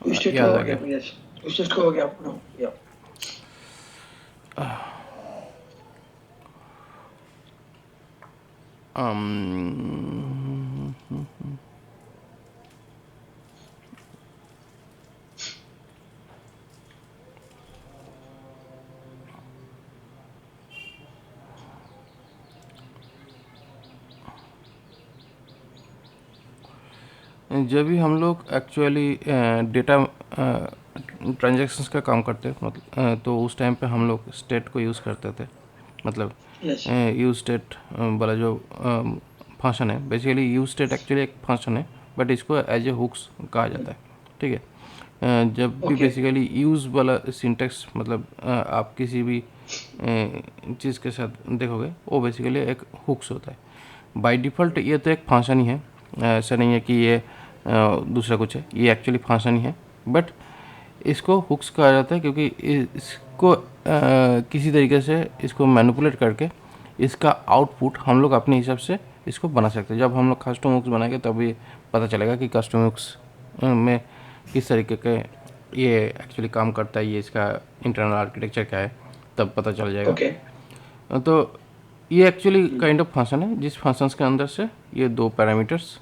State का याद हो आ गया, गया। यस। स्टेट का हो गया अपना, या। अम, जब भी हम लोग एक्चुअली डेटा ट्रांजैक्शंस का काम करते हैं, मतलब तो उस टाइम पे हम लोग स्टेट को यूज़ करते थे। मतलब यस। यूज स्टेट वाला जो फंक्शन है, बेसिकली यूज स्टेट एक्चुअली एक फंक्शन है, बट इसको एज ए हुक्स कहा जाता है। ठीक है। जब भी ओके। बेसिकली यूज़ वाला सिंटेक्स, मतलब आप किसी भी चीज़ के साथ देखोगे, वो बेसिकली एक हुक्स होता है बाय डिफ़ॉल्ट। ये तो एक फंक्शन ही है, ऐसा नहीं है कि ये दूसरा कुछ है, ये एक्चुअली फंक्शन ही है। बट इसको हुक्स कहा जाता है क्योंकि इसको किसी तरीके से इसको मैनिपुलेट करके इसका आउटपुट हम लोग अपने हिसाब से इसको बना सकते हैं। जब हम लोग कस्टम हुक्स बनाएंगे तभी पता चलेगा कि कस्टम हुक्स में किस तरीके के ये एक्चुअली काम करता है, ये इसका इंटरनल आर्किटेक्चर क्या है, तब पता चल जाएगा। ओके। तो ये एक्चुअली काइंड ऑफ फंक्शन है जिस फंक्शंस के अंदर से ये दो पैरामीटर्स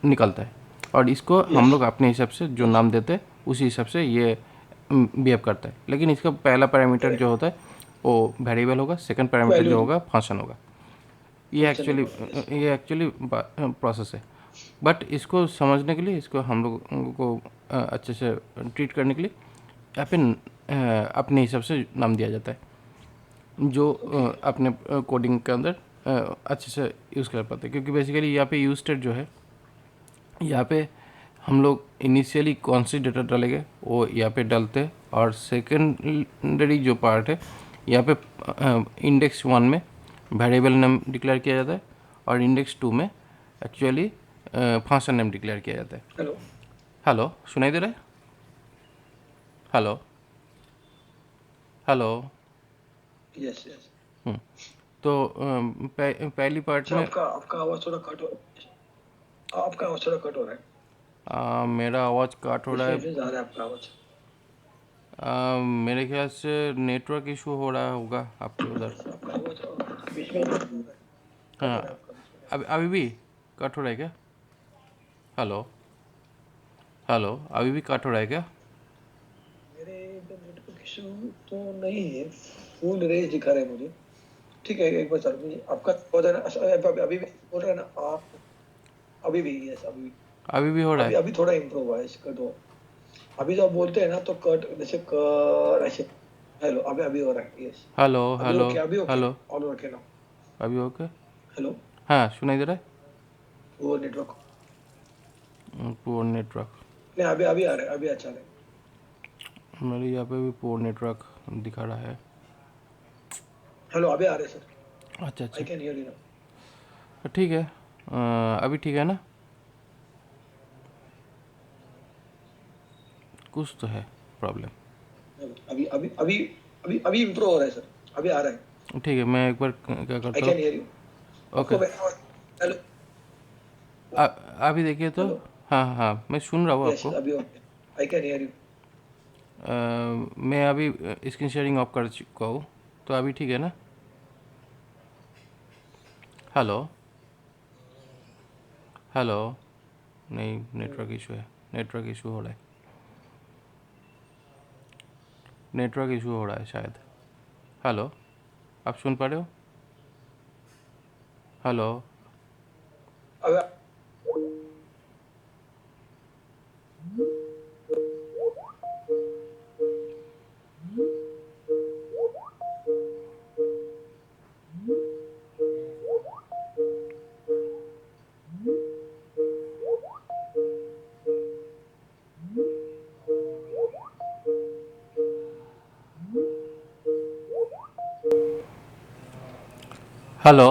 निकलता है, और इसको हम यस। लोग अपने हिसाब से जो यस। नाम देते हैं उसी हिसाब से ये बिहेव करता है। लेकिन इसका पहला पैरामीटर जो करेक्ट। होता है वो वेरिएबल होगा, सेकंड पैरामीटर वैल्यू जो होगा फंक्शन होगा। ये फंक्शन एक्चुअली होगा, यस। प्रोसेस है। बट इसको समझने के लिए, इसको हम लोग को अच्छे से ट्रीट करने के लिए यहाँ पे अपने हिसाब से नाम दिया जाता है, जो ओके। अपने कोडिंग के अंदर अच्छे से यूज़ कर पाते हैं। क्योंकि बेसिकली यहाँ पे यूज स्टेट जो है, यहाँ पे हम लोग इनिशियली कौन सी डेटा डालेंगे वो यहाँ पे डालते हैं, और सेकेंडरी जो पार्ट है यहाँ पे इंडेक्स वन में वेरिएबल नेम डिक्लेयर किया जाता है, और इंडेक्स टू में एक्चुअली फंक्शन नेम डिक्लेयर किया जाता है। हेलो। हेलो, सुनाई दे रहा है? Hello, hello. Yes, yes. तो पहली पार्ट अच्छा, में आपका आपका आवाज थोड़ा कट हो, आपका आवाज थोड़ा कट हो रहा है। मेरा आवाज़ काट हो बीच रहा में है। बीच में जा रहा है आपका आवाज। मेरे ख्याल से नेटवर्क इशू हो रहा होगा आपके उधर। आपका आवाज बीच में कट हो रहा है हाँ, आपका बीच में। अभी अभी भी कट हो रहा है क्या? हेलो, हेलो, अभी भी कट हो रहा है क्या? मेरे इधर नेटवर्क इशू तो नहीं है, फुल रेंज दिखा रहा है मुझे। ठीक है, एक बार सर मुझे आपका आवाज है ना, अभी भी बोल रहे हैं ना आप? अभी भी, यस, अभी भी। अभी भी हो रहा अभी है? अभी थोड़ा इम्प्रूव हुआ है इसका तो। अभी जब बोलते हैं ना तो कट, जैसे कर ऐसे। हेलो, अभी अभी हो रहा है, यस। हेलो, अभी हेलो, ओके, अभी ओके। हेलो। ऑल ओके ना? अभी ओके? हेलो। हाँ, सुनाई दे रहा वो नेटवर्क। है। Poor network. नहीं, अभी अभी आ रहा है, अभी अच्छा आ रहा है। मेरे यहाँ पे भी पुअर नेटवर्क दिखा रहा है। हेलो, अभी आ रहे हैं सर। अच्छा, आई अच्छा। Can hear you now. ठीक है। अभी ठीक है ना? कुछ तो है प्रॉब्लम। अभी अभी अभी अभी अभी इम्प्रूव हो रहा है सर। अभी आ रहा है। ठीक है, मैं एक बार क्या आई करता हूँ। Can hear you. ओके। आपको हेलो। अभी देखिए तो। हेलो। हाँ, हाँ, मैं सुन रहा हूँ यस, आपको। अभी okay. I can hear you. मैं अभी स्क्रीन शेयरिंग ऑफ कर चुका हूँ, तो अभी ठीक है ना? Hello, hello. नहीं, नेटवर्क इशू है। नेटवर्क इशू हो रहा है। नेटवर्क इशू हो रहा है शायद। हेलो, आप सुन पा रहे हो? हेलो। अभी हेलो।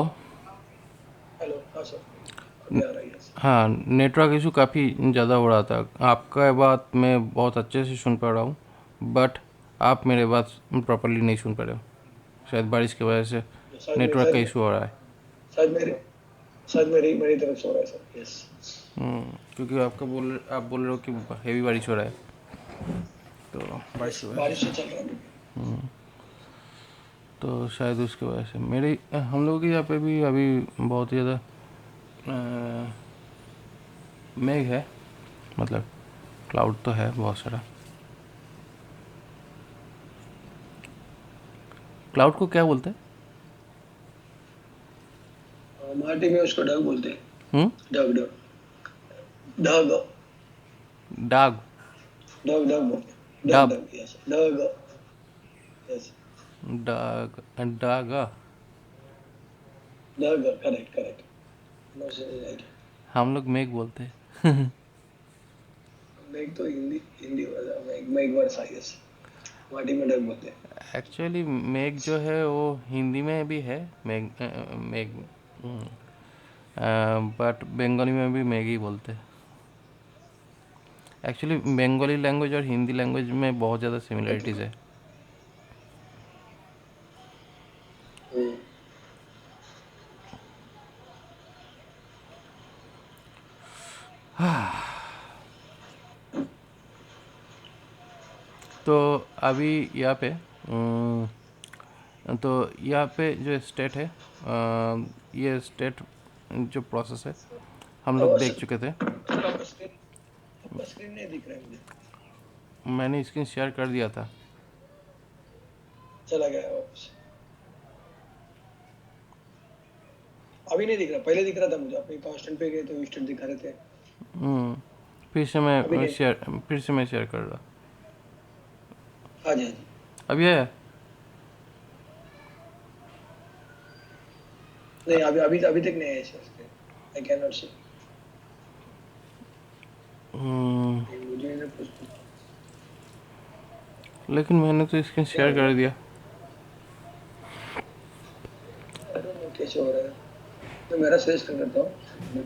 हेलो, हाँ सर। अभी आ रहा है, यस। हाँ, नेटवर्क इशू काफ़ी ज़्यादा हो रहा था। आपका बात मैं बहुत अच्छे से सुन पा रहा हूँ, बट आप मेरे बात प्रॉपरली नहीं सुन पा रहे हो। शायद बारिश की वजह से शायद मेरे नेटवर्क शायद का मेरे इशू हो रहा है। शायद मेरे शायद मेरी तरफ से हो रहा है सर, यस। क्योंकि आप बोल रहे हो कि हेवी बारिश हो रहा है। तो बारिश की वजह बारिश से, से चल रहा है अभी। तो शायद उसकी वजह से मेरे हम लोगों के यहाँ पे भी अभी बहुत ज़्यादा मेघ है, मतलब क्लाउड तो है बहुत सारा। क्लाउड को क्या बोलते मराठी में उसको डग बोलते हैं। हैं? डग डग डग डाग, डग डग बोलते हैं। डग डाब, डग यस डग यस डाग, डागा। डग करेक्ट करेक्ट नो से राइट। हम लोग मेघ बोलते हैं। मेघ तो हिंदी हिंदी वाला मेघ मेघ वर्षा यस। मराठी में डग बोलते हैं। एक्चुअली मेघ जो है वो हिंदी में भी है मेघ, मेघ, बट बंगाली में भी मेघ ही बोलते हैं। एक्चुअली बंगाली लैंग्वेज और हिंदी लैंग्वेज में बहुत ज़्यादा सिमिलरिटीज़ है। हम्म, तो अभी यहाँ पे तो यहाँ पे जो स्टेट है, ये स्टेट जो प्रोसेस है हम लोग आवाज देख चुके थे। आपका स्क्रीन नहीं दिख रहा है मुझे। मैंने स्क्रीन शेयर कर दिया था। चला गया है वापस। अभी नहीं दिख रहा, पहले दिख रहा था मुझे। आप कांस्टेंट पे गए तो इंस्टेंट दिखा रहे थे। हम्म, फिर से अभी मैं नहीं। शेयर फिर से मैं शेयर कर रहा। हाँ जी हाँ जी। अभी आया? नहीं अभी अभी अभी तक नहीं है स्क्रीन। आई कैन नॉट सी। हम्म, मुझे ना कुछ लेकिन मैंने तो स्क्रीन क्या शेयर हो कर रहा दिया। है। आई डोंट नो कैसे हो रहा है। तो मेरा सजेस्ट करता हूँ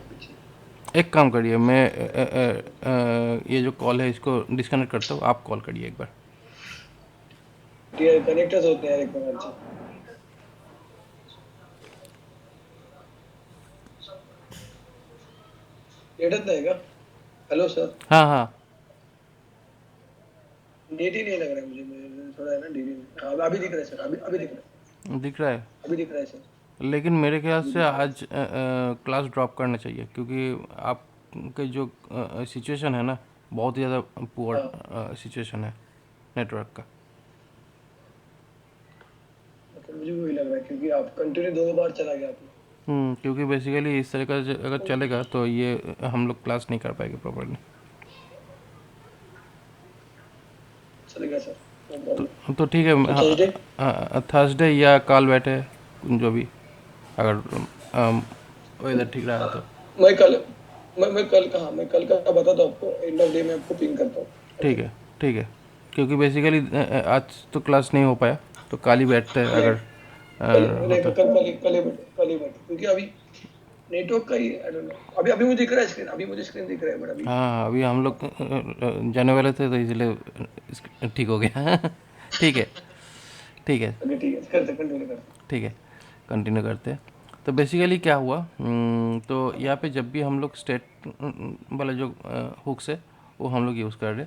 पीछे। एक काम करिए, मैं ये जो कॉल है इसको डिस्कनेक्ट करता हूँ, आप कॉल करिए एक बार। ये कनेक्टर्स होते हैं एक प्रकार से। नेटच नाही का? Hello sir. हाँ हाँ, नेट ही नहीं लग रहा है मुझे। थोड़ा है ना डीवी में। हाँ, अभी दिख रहा है सर। अभी अभी दिख रहा है। दिख रहा है। अभी दिख रहा है सर। लेकिन मेरे ख्याल अभी से दिख रहा है। आज क्लास ड्रॉप करना चाहिए, क्योंकि आपके जो सिचुएशन है ना, बहुत ज़्यादा पुअर हाँ सिचुएशन है नेटवर्क का। मतलब मुझे वही लग रहा है क्योंकि आप कंटिन्यू दो बार चला गया आपने। क्योंकि बेसिकली इस तरह का अगर चलेगा तो ये हम लोग क्लास नहीं कर पाएंगे प्रॉपरली। चलेगा सर। No problem. तो ठीक है, तो थर्सडे। थर्सडे या कल बैठे, जो भी, अगर वेदर ठीक रहा तो। मैं कल मैं कल कहाँ मैं कल का बताता हूँ आपको। एंड ऑफ डे में आपको पिंग करता हूँ। ओके। ठीक है, ठीक है, क्योंकि बेसिकली आज तो क्लास नहीं हो पाया, तो कल ही बैठते हैं नहीं अगर कल नहीं होता। कल ही बैठे क्योंकि अभी नेटवर्क का ही आई डोंट नो। अभी अभी मुझे दिख रहा है स्क्रीन। अभी मुझे स्क्रीन दिख रहा है बट अभी। हाँ, अभी हम लोग जाने वाले थे तो इसलिए ठीक हो गया। ठीक है, ठीक है, ओके ठीक है करते कंटिन्यू करते। ठीक है, कंटिन्यू करते हैं। तो बेसिकली क्या हुआ, तो यहाँ पे जब भी हम लोग स्टेट वाला जो हुक्स है वो हम लोग यूज़ कर रहे,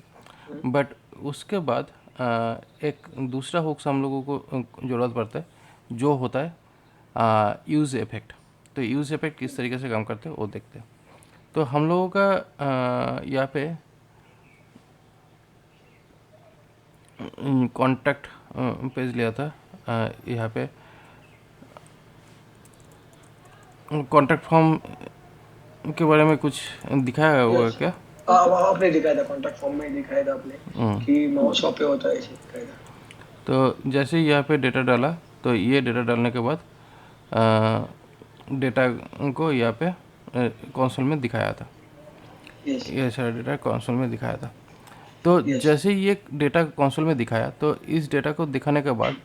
बट उसके बाद एक दूसरा हुक्स हम लोगों को ज़रूरत पड़ता है, जो होता है यूज़ इफेक्ट। तो यूज़ इफेक्ट किस तरीके से काम करते हैं वो देखते हैं। तो हम लोगों का यहाँ पे कॉन्टैक्ट पेज लिया था। यहाँ पे कॉन्टैक्ट फॉर्म के बारे में कुछ दिखाया हुआ है यस क्या? आपने दिखाया था कॉन्टैक्ट फॉर्म में ही दिखाया था आपने कि माउस पे होता है ऐसे दिखाया था। तो जैसे ही यहाँ पे डेटा डाला, तो ये डेटा डालने के बाद डेटा को यहाँ पे कंसोल में दिखाया था। यस ये सारा डेटा कंसोल में दिखाया था। तो यस जैसे ही ये डेटा कंसोल में दिखाया, तो इस डेटा को दिखाने के बाद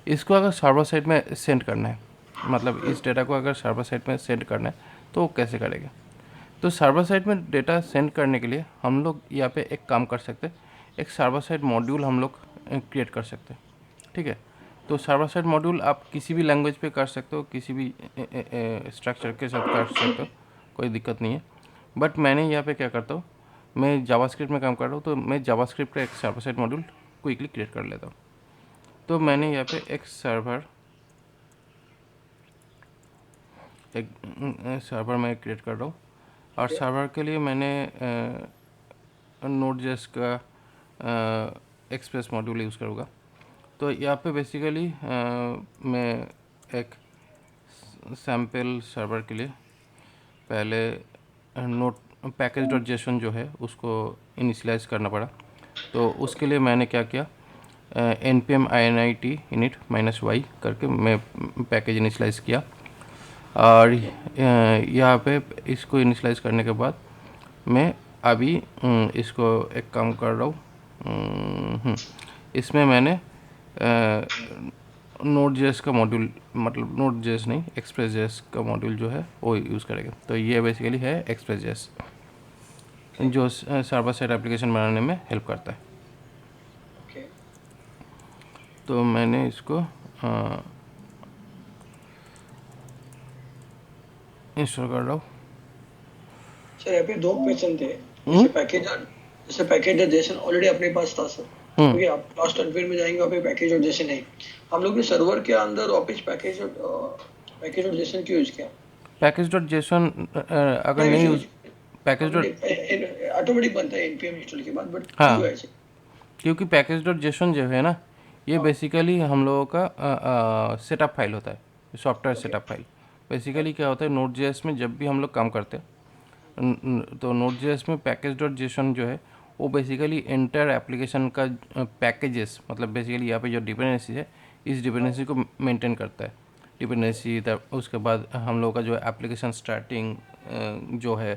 इसको अगर सर्वर साइड में सेंड करना है, मतलब इस डेटा को अगर सर्वर साइड में सेंड करना है तो वो कैसे करेगा? तो सर्वर साइड में डेटा सेंड करने के लिए हम लोग यहाँ पे एक काम कर सकते हैं, एक सर्वर साइड मॉड्यूल हम लोग क्रिएट कर सकते हैं। ठीक है, तो सर्वर साइड मॉड्यूल आप किसी भी लैंग्वेज पे कर सकते हो, किसी भी स्ट्रक्चर के साथ कर सकते हो, कोई दिक्कत नहीं है। बट मैंने यहाँ पे क्या करता हूँ, मैं जावास्क्रिप्ट में काम कर रहा हूँ, तो मैं जावास्क्रिप्ट का एक server side module quickly create कर लेता हूँ। तो मैंने यहाँ पे एक सर्वर मैं क्रिएट कर रहा हूँ, और सर्वर के लिए मैंने नोड जेएस का एक्सप्रेस मॉड्यूल यूज़ करूँगा। तो यहाँ पे बेसिकली मैं एक सैम्पल सर्वर के लिए पहले नोट पैकेज डॉट जेसन जो है उसको इनिशियलाइज करना पड़ा। तो उसके लिए मैंने क्या किया, npm init init -y करके मैं पैकेज इनिशियलाइज किया, और यहाँ पे इसको इनिशियलाइज करने के बाद मैं अभी इसको एक काम कर रहा हूँ। इसमें मैंने नोड जेएस का मॉड्यूल, मतलब नोड जेएस नहीं, एक्सप्रेस जेएस का मॉड्यूल जो है वो यूज़ करेंगे। तो ये बेसिकली है एक्सप्रेस जेएस, जो सर्वर साइड एप्लीकेशन बनाने में हेल्प करता है। ओके तो मैंने इसको इंस्टॉल कर रहा हूँ। सर, यहाँ पे दो क्वेश्चन थे। जैसे पैकेज जेसन ऑलरेडी अपने पास था सर, क्योंकि आप लास्ट अनफेयर में जाएंगे वहाँ पे पैकेज और जेसन नहीं। हम लोग ने सर्वर के अंदर वापस पैकेज और जेसन क्यों यूज किया? पैकेज डॉट जेसन अगर नहीं यूज, पैकेज डॉट ऑटोमेटिक बनता है एनपीएम इंस्टॉल के बाद, बट हाँ, क्यों ऐसे? क्योंकि पैकेज डॉट जेसन जो है ना, ये बेसिकली हम लोगों का सेटअप फाइल होता है, सॉफ्टवेयर सेटअप फाइल। बेसिकली क्या होता है, नोड जेएस में जब भी हम लोग काम करते हैं तो नोड जेएस में पैकेज डॉट जेसन जो है वो बेसिकली एंटायर एप्लीकेशन का पैकेजेस, मतलब बेसिकली यहाँ पे जो डिपेंडेंसी है इस डिपेंडेंसी को मेंटेन करता है। डिपेंडेंसी उसके बाद हम लोग का जो एप्लीकेशन स्टार्टिंग जो है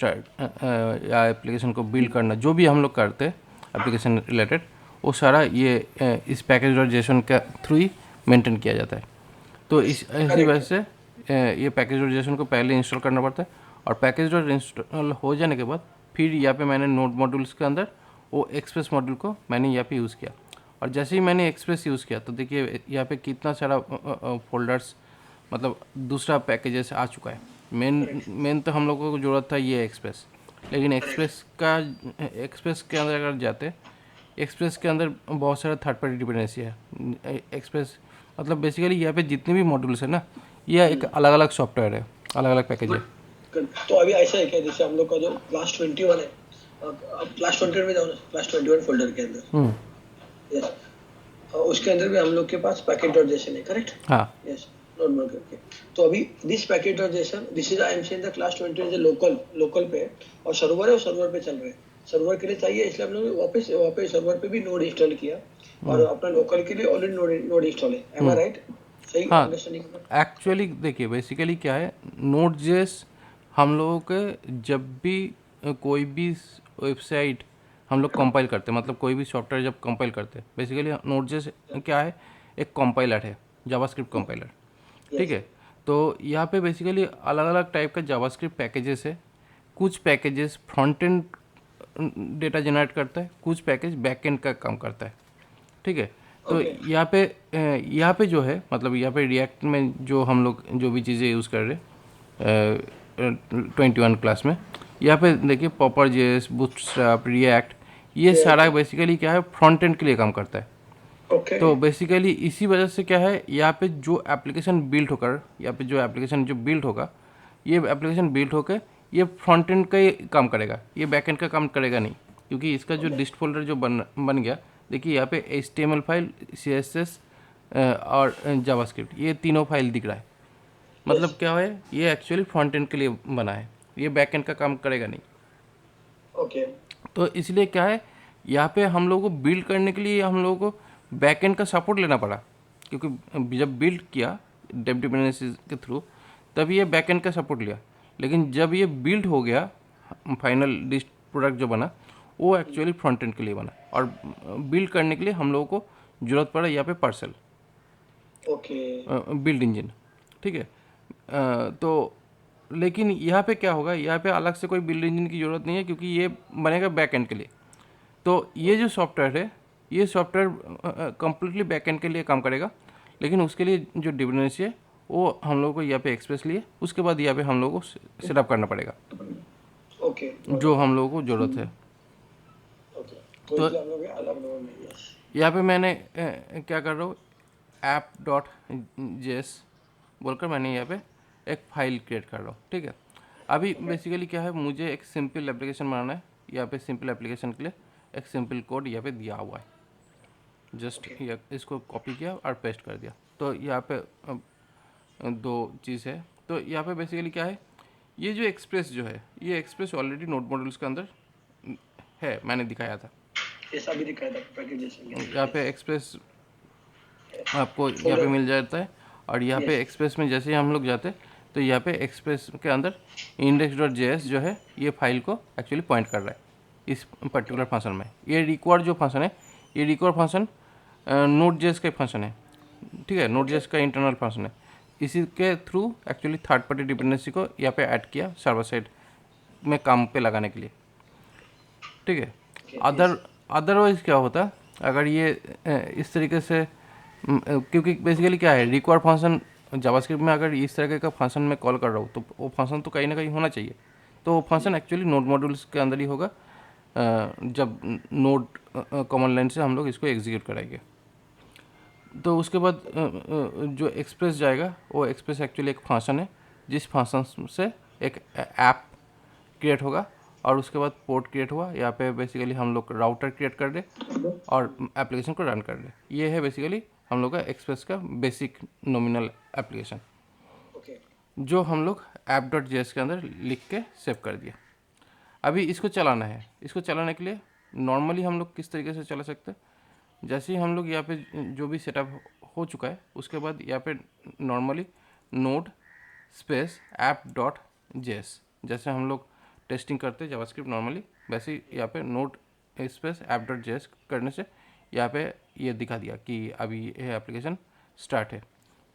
या एप्लीकेशन को बिल्ड करना, जो भी हम लोग करते हैं एप्लीकेशन रिलेटेड, वो सारा ये इस पैकेज डॉट जेसन के थ्रू ही मेंटेन किया जाता है। तो इसी वजह से ये पैकेज डॉट जेसन को पहले इंस्टॉल करना पड़ता है, और पैकेज डॉट इंस्टॉल हो जाने के बाद फिर यहाँ पे मैंने नोड मॉड्यूल्स के अंदर वो एक्सप्रेस मॉड्यूल को मैंने यहाँ पे यूज़ किया। और जैसे ही मैंने एक्सप्रेस यूज़ किया तो देखिए यहाँ पे कितना सारा फोल्डर्स, मतलब दूसरा पैकेजेस आ चुका है। मेन तो हम लोगों को ज़रूरत था ये एक्सप्रेस, लेकिन एक्सप्रेस के अंदर अगर जाते, एक्सप्रेस के अंदर बहुत सारा थर्ड पार्टी डिपेंडेंसी है। एक्सप्रेस मतलब बेसिकली यहाँ पे जितने भी मॉड्यूल्स है ना, ये एक अलग अलग सॉफ्टवेयर है, अलग अलग पैकेज है। तो अभी ऐसा है क्या, जैसे हम लोग का जो क्लास 21 है, अब क्लास 21 में जाओ ना, क्लास 21 फोल्डर के अंदर, यस, उसके अंदर भी हम लोग के पास पैकेज डॉट जेसन है, करेक्ट? हाँ, यस, नोटबुक ओके। तो अभी this package dot JSON, this is I am saying the class 21 local पे, और सर्वर है, और सर्वर पे चल रहे हैं। सर्वर के लिए चाहिए, इसलिए हम लोग वापस सर्वर पे भी नोड इंस्टॉल किया, और अपना लोकल के लिए ऑलरेडी नोड इंस्टॉल है। एम आई राइट? सही अंडरस्टैंडिंग? एक्चुअली देखिए बेसिकली क्या है, नोड जेएस हम लोगों के जब भी कोई भी वेबसाइट हम लोग कंपाइल करते हैं, मतलब कोई भी सॉफ्टवेयर जब कंपाइल करते हैं, बेसिकली नोड जेएस क्या है, एक कंपाइलर है, जावास्क्रिप्ट कंपाइलर, ठीक है। तो यहाँ पे बेसिकली अलग अलग टाइप का जावास्क्रिप्ट पैकेजेस है। कुछ packages front end data generate करता है, कुछ पैकेज बैक एंड का काम करता है, ठीक है। तो यहाँ पे जो है, मतलब यहाँ पे रिएक्ट में जो हम लोग जो भी चीज़ें यूज़ कर रहे हैं 21 क्लास में, यहाँ पे देखिए पॉपर जेएस, बूटस्ट्रैप, रिएक्ट, ये सारा बेसिकली क्या है, फ्रंट एंड के लिए काम करता है। तो बेसिकली इसी वजह से क्या है, यहाँ पे जो एप्लीकेशन बिल्ड होकर, यहाँ पे जो एप्लीकेशन जो बिल्ड होगा, ये एप्लीकेशन बिल्ड होकर ये फ्रंट एंड का ही काम करेगा, ये बैक एंड का काम करेगा नहीं, क्योंकि इसका जो लिस्ट फोल्डर जो बन गया, देखिए यहाँ पे HTML फाइल, CSS और जावास्क्रिप्ट, ये तीनों फाइल दिख रहा है। मतलब क्या है, ये एक्चुअली फ्रंट एंड के लिए बना है, ये बैक एंड का काम करेगा नहीं। ओके। तो इसलिए क्या है, यहाँ पे हम लोगों को बिल्ड करने के लिए हम लोगों को बैक एंड का सपोर्ट लेना पड़ा, क्योंकि जब बिल्ड किया डेव डिपेंडेंसीज के थ्रू तब ये बैक एंड का सपोर्ट लिया, लेकिन जब ये बिल्ड हो गया फाइनल लिस्ट प्रोडक्ट जो बना, वो एक्चुअली फ्रंट एंड के लिए बना, और बिल्ड करने के लिए हम लोगों को ज़रूरत पड़ा यहाँ पे पार्सल, ओके, बिल्ड इंजन, ठीक है। तो लेकिन यहाँ पे क्या होगा, यहाँ पे अलग से कोई बिल्ड इंजन की ज़रूरत नहीं है, क्योंकि ये बनेगा बैक एंड के लिए। तो ये जो सॉफ्टवेयर है, ये सॉफ्टवेयर कम्प्लीटली बैक एंड के लिए काम करेगा, लेकिन उसके लिए जो डिपेंडेंसी है वो हम लोग को यहाँ पे एक्सप्रेस लिए, उसके बाद यहाँ पे हम लोग को सेटअप करना पड़ेगा। ओके जो हम लोगों को ज़रूरत है। ओके, तो तो इसलिए हम लोग अलग नोड नहीं है। यहाँ पे मैंने क्या कर रहा हूँ, ऐप डॉट जेएस बोलकर मैंने यहाँ पे एक फ़ाइल क्रिएट कर रहा हूँ, ठीक है। अभी बेसिकली क्या है, मुझे एक सिंपल एप्लीकेशन बनाना है। यहाँ पे सिंपल एप्लीकेशन के लिए एक सिंपल कोड यहाँ पे दिया हुआ है। जस्ट ओके इसको कॉपी किया और पेस्ट कर दिया। तो यहाँ पे दो चीज़ है। तो यहाँ पे बेसिकली क्या है, ये जो एक्सप्रेस जो है, ये एक्सप्रेस ऑलरेडी नोड मॉड्यूल्स के अंदर है, मैंने दिखाया था। ऐसा भी दिखाया था पैकेट जैसे यहाँ पे एक्सप्रेस आपको यहाँ पे फोल्डर। मिल जाता है। और यहाँ पे यस एक्सप्रेस में जैसे ही हम लोग जाते तो यहाँ पे एक्सप्रेस के अंदर index.js जो है ये फाइल को एक्चुअली पॉइंट कर रहा है इस पर्टिकुलर फंक्शन में। ये रिक्वायर जो फंक्शन है, ये रिक्वायर फंक्शन नोड जेएस का फंक्शन है, ठीक है। नोड जेएस का इंटरनल फंक्शन है। इसी के through actually third party dependency को यहाँ पे ऐड किया सर्वर साइड में काम पे लगाने के लिए, ठीक है। अदरवाइज़ क्या होता अगर ये इस तरीके से क्योंकि बेसिकली क्या है, रिक्वायर फंक्शन जावास्क्रिप्ट में अगर इस तरह का फंक्शन में कॉल कर रहा हूँ तो वो फंक्शन तो कहीं ना कहीं होना चाहिए। तो वो फंक्शन एक्चुअली नोड मॉड्यूल्स के अंदर ही होगा जब नोड कॉमन लाइन से हम लोग इसको एग्जीक्यूट कराएंगे। तो उसके बाद जो एक्सप्रेस जाएगा, वो एक्सप्रेस एक्चुअली एक फंक्शन है जिस फंक्शन से एक ऐप क्रिएट होगा। और उसके बाद पोर्ट क्रिएट हुआ, यहाँ पे बेसिकली हम लोग राउटर क्रिएट कर दे और एप्लीकेशन को रन कर दे। ये है बेसिकली हम लोग का एक्सप्रेस का बेसिक नॉमिनल एप्लीकेशन, ओके जो हम लोग ऐप डॉट जेएस के अंदर लिख के सेव कर दिया। अभी इसको चलाना है। इसको चलाने के लिए नॉर्मली हम लोग किस तरीके से चला सकते हैं, जैसे ही हम लोग यहाँ पे जो भी सेटअप हो चुका है उसके बाद यहाँ पे normally node space app dot JS, जैसे हम लोग टेस्टिंग करते हैं जावास्क्रिप्ट नॉर्मली, वैसे ही यहाँ पे node space app dot JS करने से यहाँ पे ये दिखा दिया कि अभी ये एप्लीकेशन स्टार्ट है।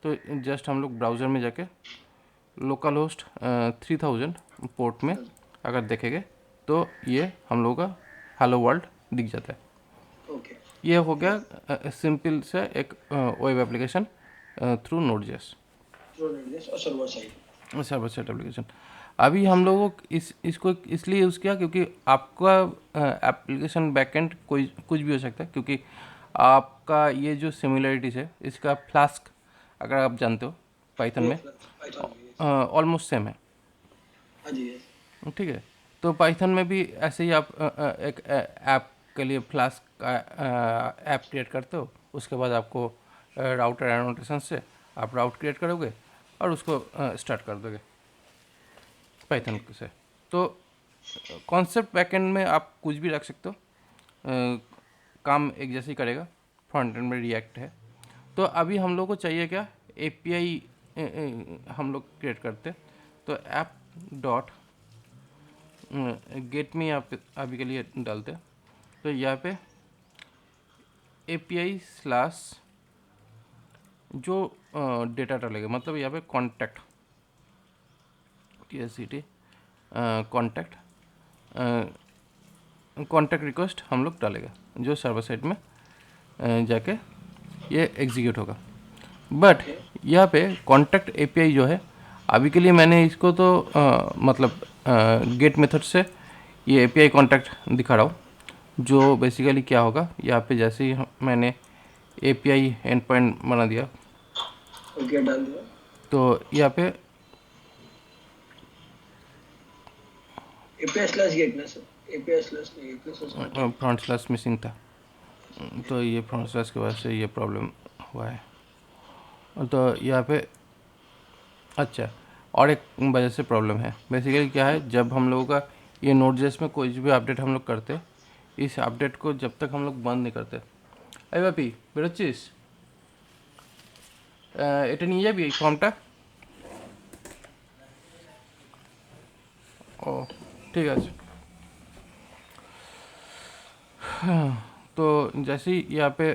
तो जस्ट हम लोग ब्राउज़र में जाके लोकल होस्ट 3000 पोर्ट में अगर देखेंगे तो ये हम लोगों का हेलो वर्ल्ड दिख जाता है। ओके ये हो गया सिंपल से एक web application through node JS, और server side. Server side application. अभी हम लोगों को इसको इसलिए यूज़ किया क्योंकि आपका एप्लीकेशन बैकएंड कोई कुछ भी हो सकता है, क्योंकि आपका ये जो सिमिलरिटीज़ है इसका फ्लास्क अगर आप जानते हो पाइथन में पाइथन में ऑलमोस्ट सेम है, हाँ जी yes। ठीक है। तो पाइथन में भी ऐसे ही आप एक ऐप के लिए फ्लास्क का ऐप क्रिएट करते हो। उसके बाद आपको राउटर एनोटेशन से आप राउट क्रिएट करोगे और उसको स्टार्ट कर दोगे पाइथन से। तो कॉन्सेप्ट बैकएंड में आप कुछ भी रख सकते हो, काम एक जैसे ही करेगा। फ्रंट एंड में रिएक्ट है। तो अभी हम लोग को चाहिए क्या, एपीआई हम लोग क्रिएट करते हैं। तो ऐप डॉट गेट में आप अभी के लिए डालते हैं। तो यहाँ पे एपीआई स्लैश जो डेटा डालेगा, मतलब यहाँ पे contact TSCT contact contact request हम लोग डालेगा, जो सर्वर साइड में जाके ये एग्जीक्यूट होगा। बट यहाँ पे कॉन्टैक्ट एपीआई जो है, अभी के लिए मैंने इसको तो मतलब गेट मेथड से ये एपीआई कॉन्टैक्ट दिखा रहा हूँ। जो बेसिकली क्या होगा, यहाँ पे जैसे ही मैंने एपीआई एंड पॉइंट बना दिया ओके डाल दिया। तो यहाँ पे एपीआई स्लैश गेट ना सर, एपीआई स्लैश नहीं, API slash front slash missing था। तो ये फ्रंट स्लैश की वजह से ये प्रॉब्लम हुआ है। तो यहाँ पे अच्छा, और एक वजह से प्रॉब्लम है। बेसिकली क्या है, जब हम लोगों का ये नोड.जेएस में कोई भी अपडेट हम लोग करते, इस अपडेट को जब तक हम लोग बंद नहीं करते, এই বাপি বেরোচ্ছিস, এটা নিয়ে যাবি এই ফর্মটা? ও ঠিক আছে। तो जैसे ही यहाँ पे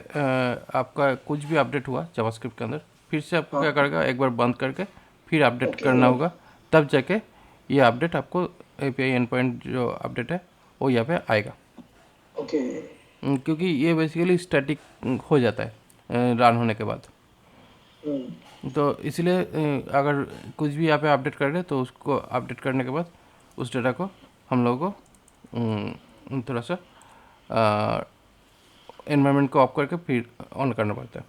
आपका कुछ भी अपडेट हुआ जावास्क्रिप्ट के अंदर, फिर से आपको क्या करेगा, एक बार बंद करके फिर अपडेट करना होगा, तब जाके ये अपडेट आपको एपीआई एंड पॉइंट जो अपडेट है वो यहाँ पे आएगा। ओके क्योंकि ये बेसिकली स्टैटिक हो जाता है रन होने के बाद। तो इसलिए अगर कुछ भी यहाँ पे अपडेट कर रहे तो उसको अपडेट करने के बाद उस डेटा को हम लोगों को थोड़ा सा एनवायरनमेंट को ऑफ करके फिर ऑन करना पड़ता है।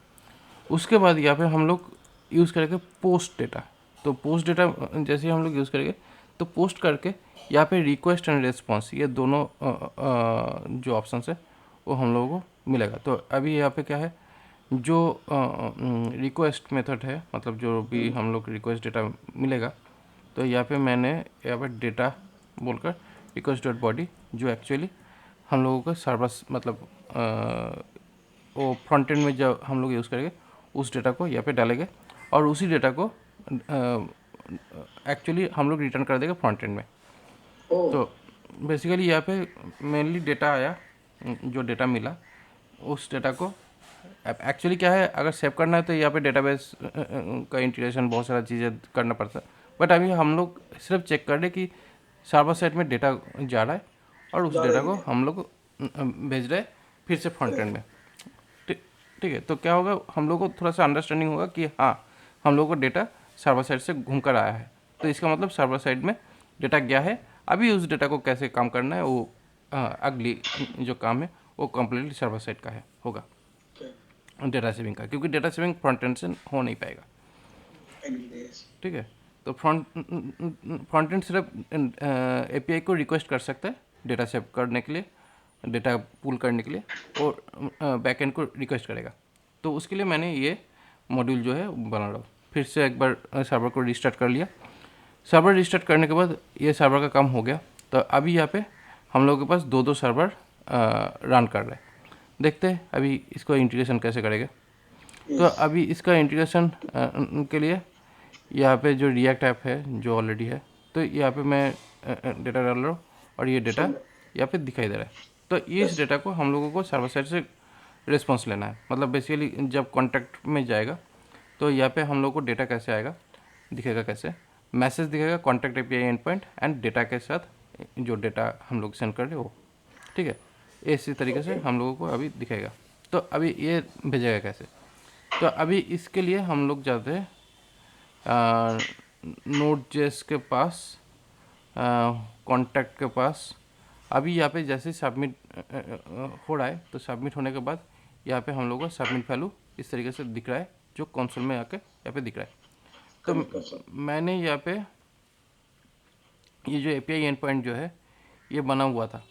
उसके बाद यहाँ पे हम लोग यूज़ करेंगे पोस्ट डेटा। तो पोस्ट डेटा जैसे हम लोग यूज़ करेंगे तो पोस्ट करके यहाँ पे रिक्वेस्ट एंड रिस्पॉन्स ये दोनों जो ऑप्शन है वो हम लोगों को मिलेगा। तो अभी यहाँ पे क्या है, जो रिक्वेस्ट मेथड है, मतलब जो भी हम लोग रिक्वेस्ट डेटा मिलेगा, तो यहाँ पे मैंने यहाँ पे डेटा बोलकर रिक्वेस्ट डॉट बॉडी जो एक्चुअली हम लोगों का सर्वर मतलब वो फ्रंट एंड में जब हम लोग यूज़ करेंगे उस डेटा को यहाँ पे डालेंगे और उसी डेटा को एक्चुअली हम लोग रिटर्न कर देंगे फ्रंट एंड में। तो बेसिकली यहाँ पे मेनली डेटा आया, जो डेटा मिला उस डेटा को एक्चुअली क्या है, अगर सेव करना है तो यहाँ पे डेटाबेस का इंटीग्रेशन बहुत सारा चीज़ें करना पड़ता है। बट अभी हम लोग सिर्फ चेक कर रहे कि सर्वर साइड में डेटा जा रहा है और उस डेटा को हम लोग भेज रहे हैं फिर से फ्रंट एंड में। ठीक है, तो क्या होगा, हम लोग को थोड़ा सा अंडरस्टैंडिंग होगा कि हाँ हम लोग को डेटा सर्वर साइड से घूम कर आया है, तो इसका मतलब सर्वर साइड में डेटा गया है। अभी उस डेटा को कैसे काम करना है वो अगली जो काम है वो कम्प्लीटली सर्वर साइड का है होगा डेटा सेविंग का, क्योंकि डेटा सेविंग फ्रंट एंड से हो नहीं पाएगा। ठीक है, तो फ्रंट एंड सिर्फ एपीआई को रिक्वेस्ट कर सकता है डेटा सेव करने के लिए, डेटा पुल करने के लिए, और बैक एंड को रिक्वेस्ट करेगा। तो उसके लिए मैंने ये मॉड्यूल जो है बना रहा हूँ। फिर से एक बार सर्वर को रिस्टार्ट कर लिया। सर्वर रिस्टार्ट करने के बाद ये सर्वर का काम हो गया। तो अभी यहाँ पे हम लोगों के पास दो सर्वर रन कर रहे हैं। देखते हैं अभी इसको इंटीग्रेशन कैसे करेंगे। तो अभी इसका इंटीग्रेशन के लिए यहाँ पे जो रिएक्ट ऐप है जो ऑलरेडी है, तो यहाँ पे मैं डेटा डाल रहा हूँ और ये डेटा यहाँ पे दिखाई दे रहा है। तो इस डेटा को हम लोगों को सर्वर साइड से रिस्पॉन्स लेना है। मतलब बेसिकली जब कॉन्टैक्ट में जाएगा तो यहाँ पे हम लोग को डेटा कैसे आएगा, दिखेगा कैसे, मैसेज दिखेगा contact API and point and data के साथ जो डेटा हम लोग सेंड कर रहे हो। ठीक है, इसी तरीके से हम लोगों को अभी दिखेगा। तो अभी ये भेजेगा कैसे, तो अभी इसके लिए हम लोग जाते हैं नोड.जेएस के पास, कॉन्टैक्ट के पास। अभी यहाँ पे जैसे सबमिट हो रहा है, तो सबमिट होने के बाद यहाँ पे हम लोग को सबमिट वैल्यू इस तरीके से दिख रहा है जो कंसोल में आके यहाँ पे दिख रहा है। तो मैंने यहाँ पे ये जो एपीआई एंड पॉइंट जो है ये बना हुआ था,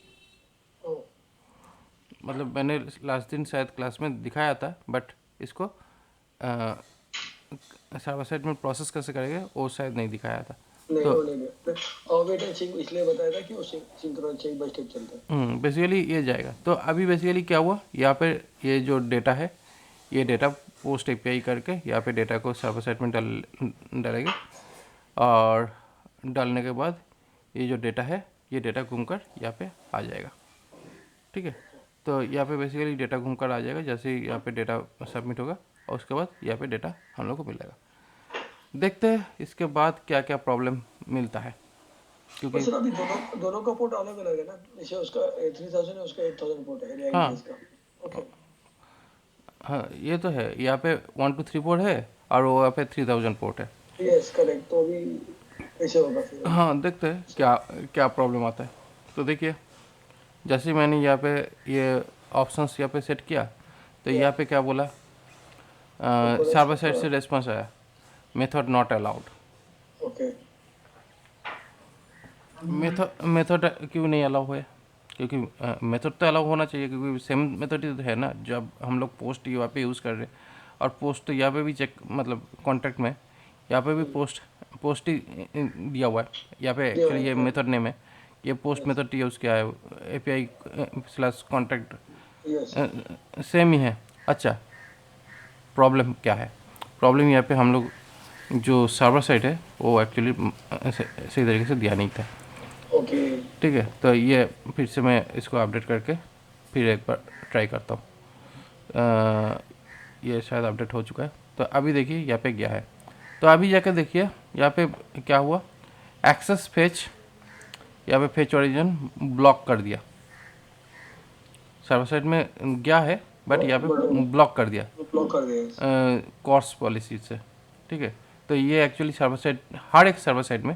मतलब मैंने लास्ट दिन शायद क्लास में दिखाया था, बट इसको सर्वर साइड में प्रोसेस कैसे करेंगे वो शायद नहीं दिखाया था। तो इसलिए बताया था कि वो सिंक्रोनस चेक बाय स्टेप चलता है। बेसिकली ये जाएगा। तो अभी बेसिकली क्या हुआ, यहाँ पे ये जो डेटा है ये डेटा पोस्ट एपीआई करके यहाँ पे डेटा को सर्वर साइड में डालेंगे और डालने के बाद ये जो डेटा है ये डेटा घूमकर यहाँ पे आ जाएगा। ठीक है, तो यहाँ पे बेसिकली डेटा घूमकर आ जाएगा जैसे ही यहाँ पे डेटा सबमिट होगा और उसके बाद यहाँ पे डेटा हम लोग को मिलेगा। देखते हैं इसके बाद क्या क्या प्रॉब्लम मिलता है, क्योंकि सर अभी दोनों का पोर्ट अलग अलग है ना, जैसे उसका 3000 है, उसका 8000 पोर्ट है। हाँ ओके, हाँ ये तो है, यहाँ पे 1 2 3 पोर्ट है और वो यहाँ पे 3000 पोर्ट है। Yes correct. तो अभी कैसे होगा फिर? हाँ देखते हैं क्या क्या प्रॉब्लम आता है। तो देखिए जैसे मैंने यहाँ पे ये ऑप्शंस यहाँ पे सेट किया तो यहाँ पे क्या बोला, सर्वर साइड से रेस्पॉन्स आया method not allowed. Okay, method क्यों नहीं अलाउ है, क्योंकि मेथड तो अलाउ होना चाहिए, क्योंकि सेम मेथड ही तो है ना जब हम लोग पोस्ट यहाँ पे यूज़ कर रहे हैं। और पोस्ट तो यहाँ पे भी चेक मतलब कॉन्टैक्ट में यहाँ पे भी पोस्ट ही दिया हुआ है। यहाँ पे एक्चुअली ये मेथड नेम है, ये पोस्ट मेथड यूज़ किया है, एपीआई / कॉन्टैक्ट सेम ही है। अच्छा, प्रॉब्लम क्या है, प्रॉब्लम यहाँ पे हम लोग जो सर्वर साइड है वो एक्चुअली सही तरीके से दिया नहीं था। ओके ठीक है, तो ये फिर से मैं इसको अपडेट करके फिर एक बार ट्राई करता हूँ। ये शायद अपडेट हो चुका है। तो अभी देखिए यहाँ पे गया है। तो अभी जाकर देखिए यहाँ पे क्या हुआ, एक्सेस फेच, यहाँ पे फेच ओरिजिन ब्लॉक कर दिया। सर्वर साइड में गया है बट यहाँ पे ब्लॉक कर दिया कोर्स पॉलिसी से। ठीक है, तो ये एक्चुअली सर्वर साइड हर एक सर्वर साइड में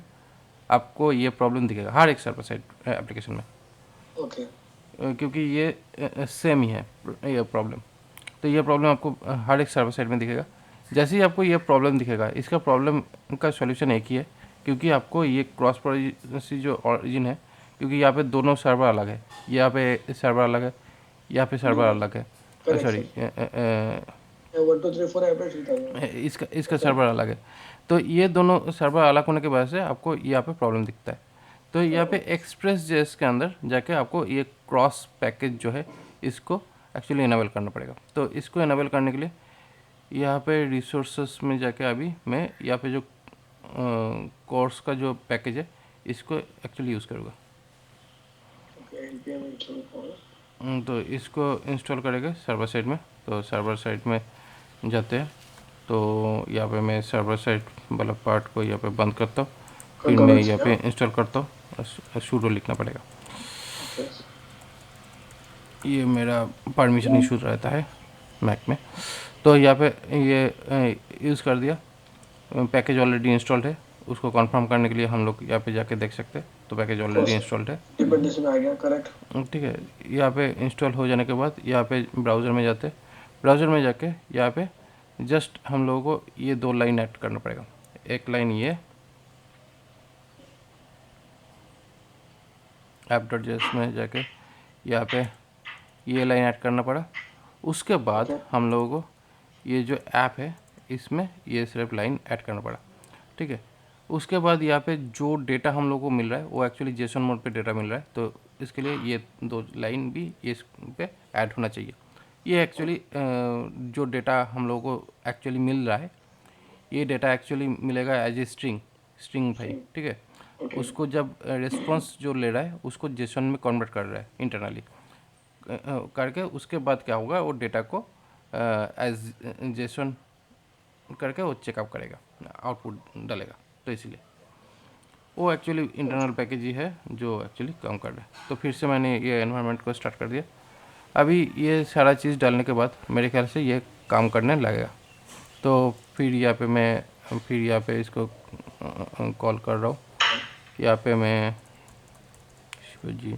आपको ये प्रॉब्लम दिखेगा हर एक सर्वर साइड एप्लीकेशन में, ओके क्योंकि ये सेम ही है ये प्रॉब्लम। तो ये प्रॉब्लम आपको हर एक सर्वर साइड में दिखेगा। जैसे ही आपको ये प्रॉब्लम दिखेगा, इसका प्रॉब्लम का सॉल्यूशन एक ही है, क्योंकि आपको ये क्रॉस प्रोजेक्सी जो ऑरिजिन है, क्योंकि यहाँ पे दोनों सर्वर अलग है, यहाँ पे सर्वर अलग है, यहाँ पे सर्वर अलग है, करेक्ट सॉरी सर। 1 2 3 4 ऐप ठीक था। इसका सर्वर अलग है। तो ये दोनों सर्वर अलग होने की वजह से आपको यहाँ पे प्रॉब्लम दिखता है। तो यहाँ पे एक्सप्रेस जेएस के अंदर जाके आपको ये क्रॉस पैकेज जो है इसको एक्चुअली इनेबल करना पड़ेगा। तो इसको इनेबल करने के लिए यहाँ पे रिसोर्सेस में जाके अभी मैं यहाँ पे जो कोर्स का जो पैकेज है इसको एक्चुअली यूज़ करूँगा। ओके npm install for तो इसको इंस्टॉल करेंगे सर्वर साइड में। तो सर्वर साइड में जाते हैं, तो यहाँ पे मैं सर्वर साइड वाला पार्ट को यहाँ पे बंद करता हूँ, फिर मैं यहाँ पे इंस्टॉल करता हूँ। सूडो लिखना पड़ेगा, ये मेरा परमिशन इशू रहता है मैक में। तो यहाँ पे ये यूज़ कर दिया, पैकेज ऑलरेडी इंस्टॉल्ड है, उसको कंफर्म करने के लिए हम लोग यहाँ पे जाके देख सकते हैं। तो पैकेज ऑलरेडी इंस्टॉल्ड है, डिपेंडेंसी में आ गया, करेक्ट। ठीक है। यहाँ पे इंस्टॉल हो जाने के बाद यहाँ पे ब्राउज़र में जाते हैं, ब्राउज़र में जाके यहाँ पे जस्ट हम लोगों को ये 2 लाइन ऐड करना पड़ेगा। एक लाइन ये app.js में जाके यहाँ पे ये लाइन ऐड करना पड़ा। उसके बाद हम लोगों को ये जो ऐप है इसमें ये सिर्फ लाइन ऐड करना पड़ा, ठीक है। उसके बाद यहाँ पे जो डेटा हम लोगों को मिल रहा है वो एक्चुअली जेसन मोड पे डेटा मिल रहा है, तो इसके लिए ये 2 लाइन भी ये इस पे ऐड होना चाहिए। ये एक्चुअली जो डेटा हम लोगों को एक्चुअली मिल रहा है, ये डेटा एक्चुअली मिलेगा एज ए स्ट्रिंग भाई, ठीक है। उसको जब रिस्पॉन्स जो ले रहा है उसको जेसन में कन्वर्ट कर रहा है इंटरनली करके, उसके बाद क्या होगा, वो डेटा को एज जेसन करके वो चेकअप करेगा, आउटपुट डालेगा। तो इसीलिए वो एक्चुअली इंटरनल पैकेज ही है जो एक्चुअली काम कर रहा है। तो फिर से मैंने ये एनवायरनमेंट को स्टार्ट कर दिया। अभी ये सारा चीज़ डालने के बाद मेरे ख्याल से ये काम करने लगेगा। तो फिर यहाँ पे इसको कॉल कर रहा हूँ। यहाँ पे मैं जी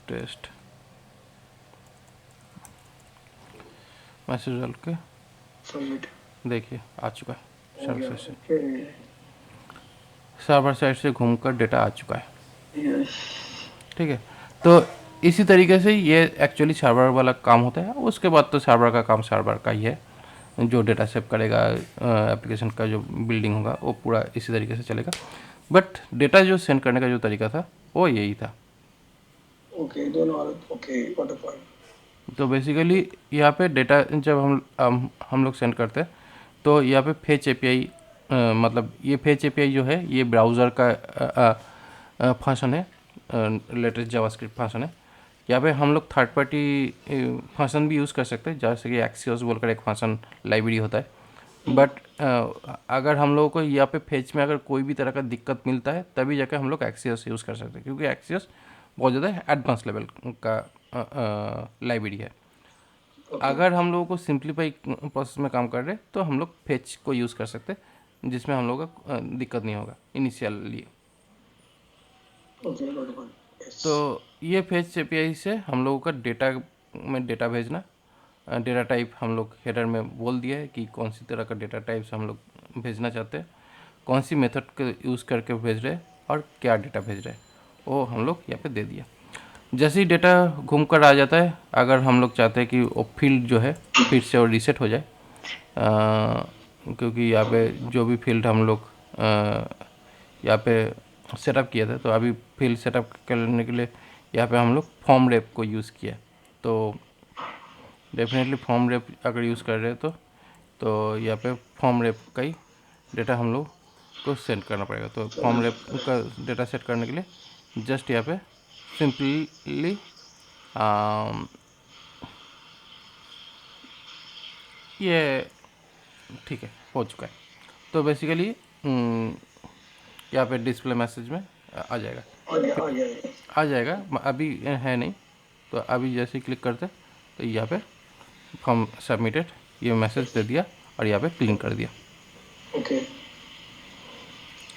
टेस्ट मैसेज डाल के सबमिट, देखिए आ चुका है सर्वर से, सर्वर साइड से घूमकर डेटा आ चुका है, ठीक है। तो इसी तरीके से ये एक्चुअली सर्वर वाला काम होता है। उसके बाद तो सर्वर का काम सर्वर का ही है, जो डेटा सेव करेगा, एप्लीकेशन का जो बिल्डिंग होगा वो पूरा इसी तरीके से चलेगा। बट डेटा जो सेंड करने का जो तरीका था वो यही था। ओके दोनों अलग, ओके व्हाट अ पॉइंट। तो बेसिकली यहाँ पे डेटा जब हम लोग सेंड करते हैं तो यहाँ पे फेच एपीआई, मतलब ये फेच एपीआई जो है ये ब्राउज़र का फंक्शन है, लेटेस्ट जावास्क्रिप्ट फंक्शन है। यहाँ पे हम लोग थर्ड पार्टी फंक्शन भी यूज़ कर सकते हैं, जैसे कि एक्सियोस बोलकर एक फंक्शन लाइब्रेरी होता है। बट अगर हम लोगों को यहाँ पे फेच में अगर कोई भी तरह का दिक्कत मिलता है तभी जाकर हम लोग एक्सियोस यूज़ कर सकते हैं, क्योंकि एक्सियोस बहुत ज़्यादा एडवांस लेवल का लाइब्रेरी है। अगर हम लोगों को सिंप्लीफाई प्रोसेस में काम कर रहे हैं तो हम लोग फेच को यूज़ कर सकते हैं, जिसमें हम लोगों का दिक्कत नहीं होगा इनिशियली। तो ये फेच एपीआई से हम लोगों का डेटा में डेटा भेजना, डेटा टाइप हम लोग हेडर में बोल दिया है कि कौन सी तरह का डेटा टाइप से हम लोग भेजना चाहते हैं, कौन सी मेथड का यूज़ करके भेज रहे हैं और क्या डेटा भेज रहे हैं, वो हम लोग यहाँ पे दे दिया। जैसे ही डेटा घूम कर आ जाता है, अगर हम लोग चाहते हैं कि वो फील्ड जो है फिर से वो रीसेट हो जाए, क्योंकि यहाँ पे जो भी फील्ड हम लोग यहाँ पे सेटअप किया था, तो अभी फील्ड सेटअप करने के लिए यहाँ पे हम लोग फॉर्म रेप को यूज़ किया। तो डेफिनेटली फॉर्म रेप अगर यूज़ कर रहे हैं तो यहाँ पे फॉर्म रेप का ही डेटा हम लोग को सेंड करना पड़ेगा। तो फॉर्म रेप का डेटा सेट करने के लिए जस्ट यहाँ पे सिंपली ये ठीक है हो चुका है। तो बेसिकली यहाँ पे डिस्प्ले मैसेज में आ जाएगा, आ जाएगा। अभी है नहीं, तो अभी जैसे ही क्लिक करते तो यहाँ पे फॉर्म सबमिटेड ये मैसेज दे दिया और यहाँ पे क्लीन कर दिया। ओके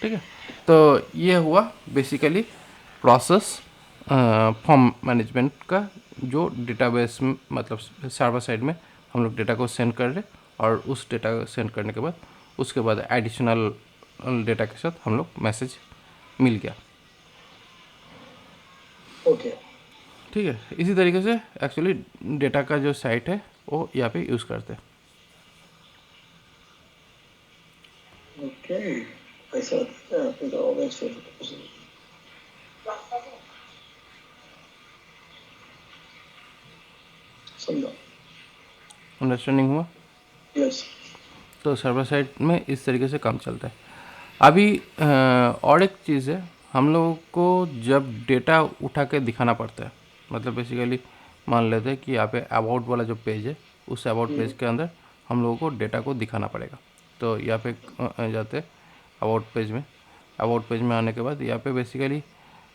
ठीक है, तो ये हुआ बेसिकली प्रोसेस फॉर्म मैनेजमेंट का, जो डेटाबेस में मतलब सर्वर साइड में हम लोग डेटा को सेंड कर रहे, और उस डेटा को सेंड करने के बाद उसके बाद एडिशनल डेटा के साथ हम लोग मैसेज मिल गया। ओके ठीक है, इसी तरीके से एक्चुअली डेटा का जो साइट है वो यहाँ पे यूज़ करते हैं। ओके, ऐसा होता है आपने तो ऑलवेज समझा। अंडरस्टैंडिंग हुआ? यस तो सर्वर साइड में इस तरीके से काम चलता है। अभी और एक चीज़ है, हम लोगों को जब डेटा उठा के दिखाना पड़ता है, मतलब बेसिकली मान लेते हैं कि यहाँ पे अबाउट वाला जो पेज है, उस अबाउट पेज के अंदर हम लोगों को डेटा को दिखाना पड़ेगा। तो यहाँ पे जाते हैं अबाउट पेज में। अबाउट पेज में आने के बाद यहाँ पे बेसिकली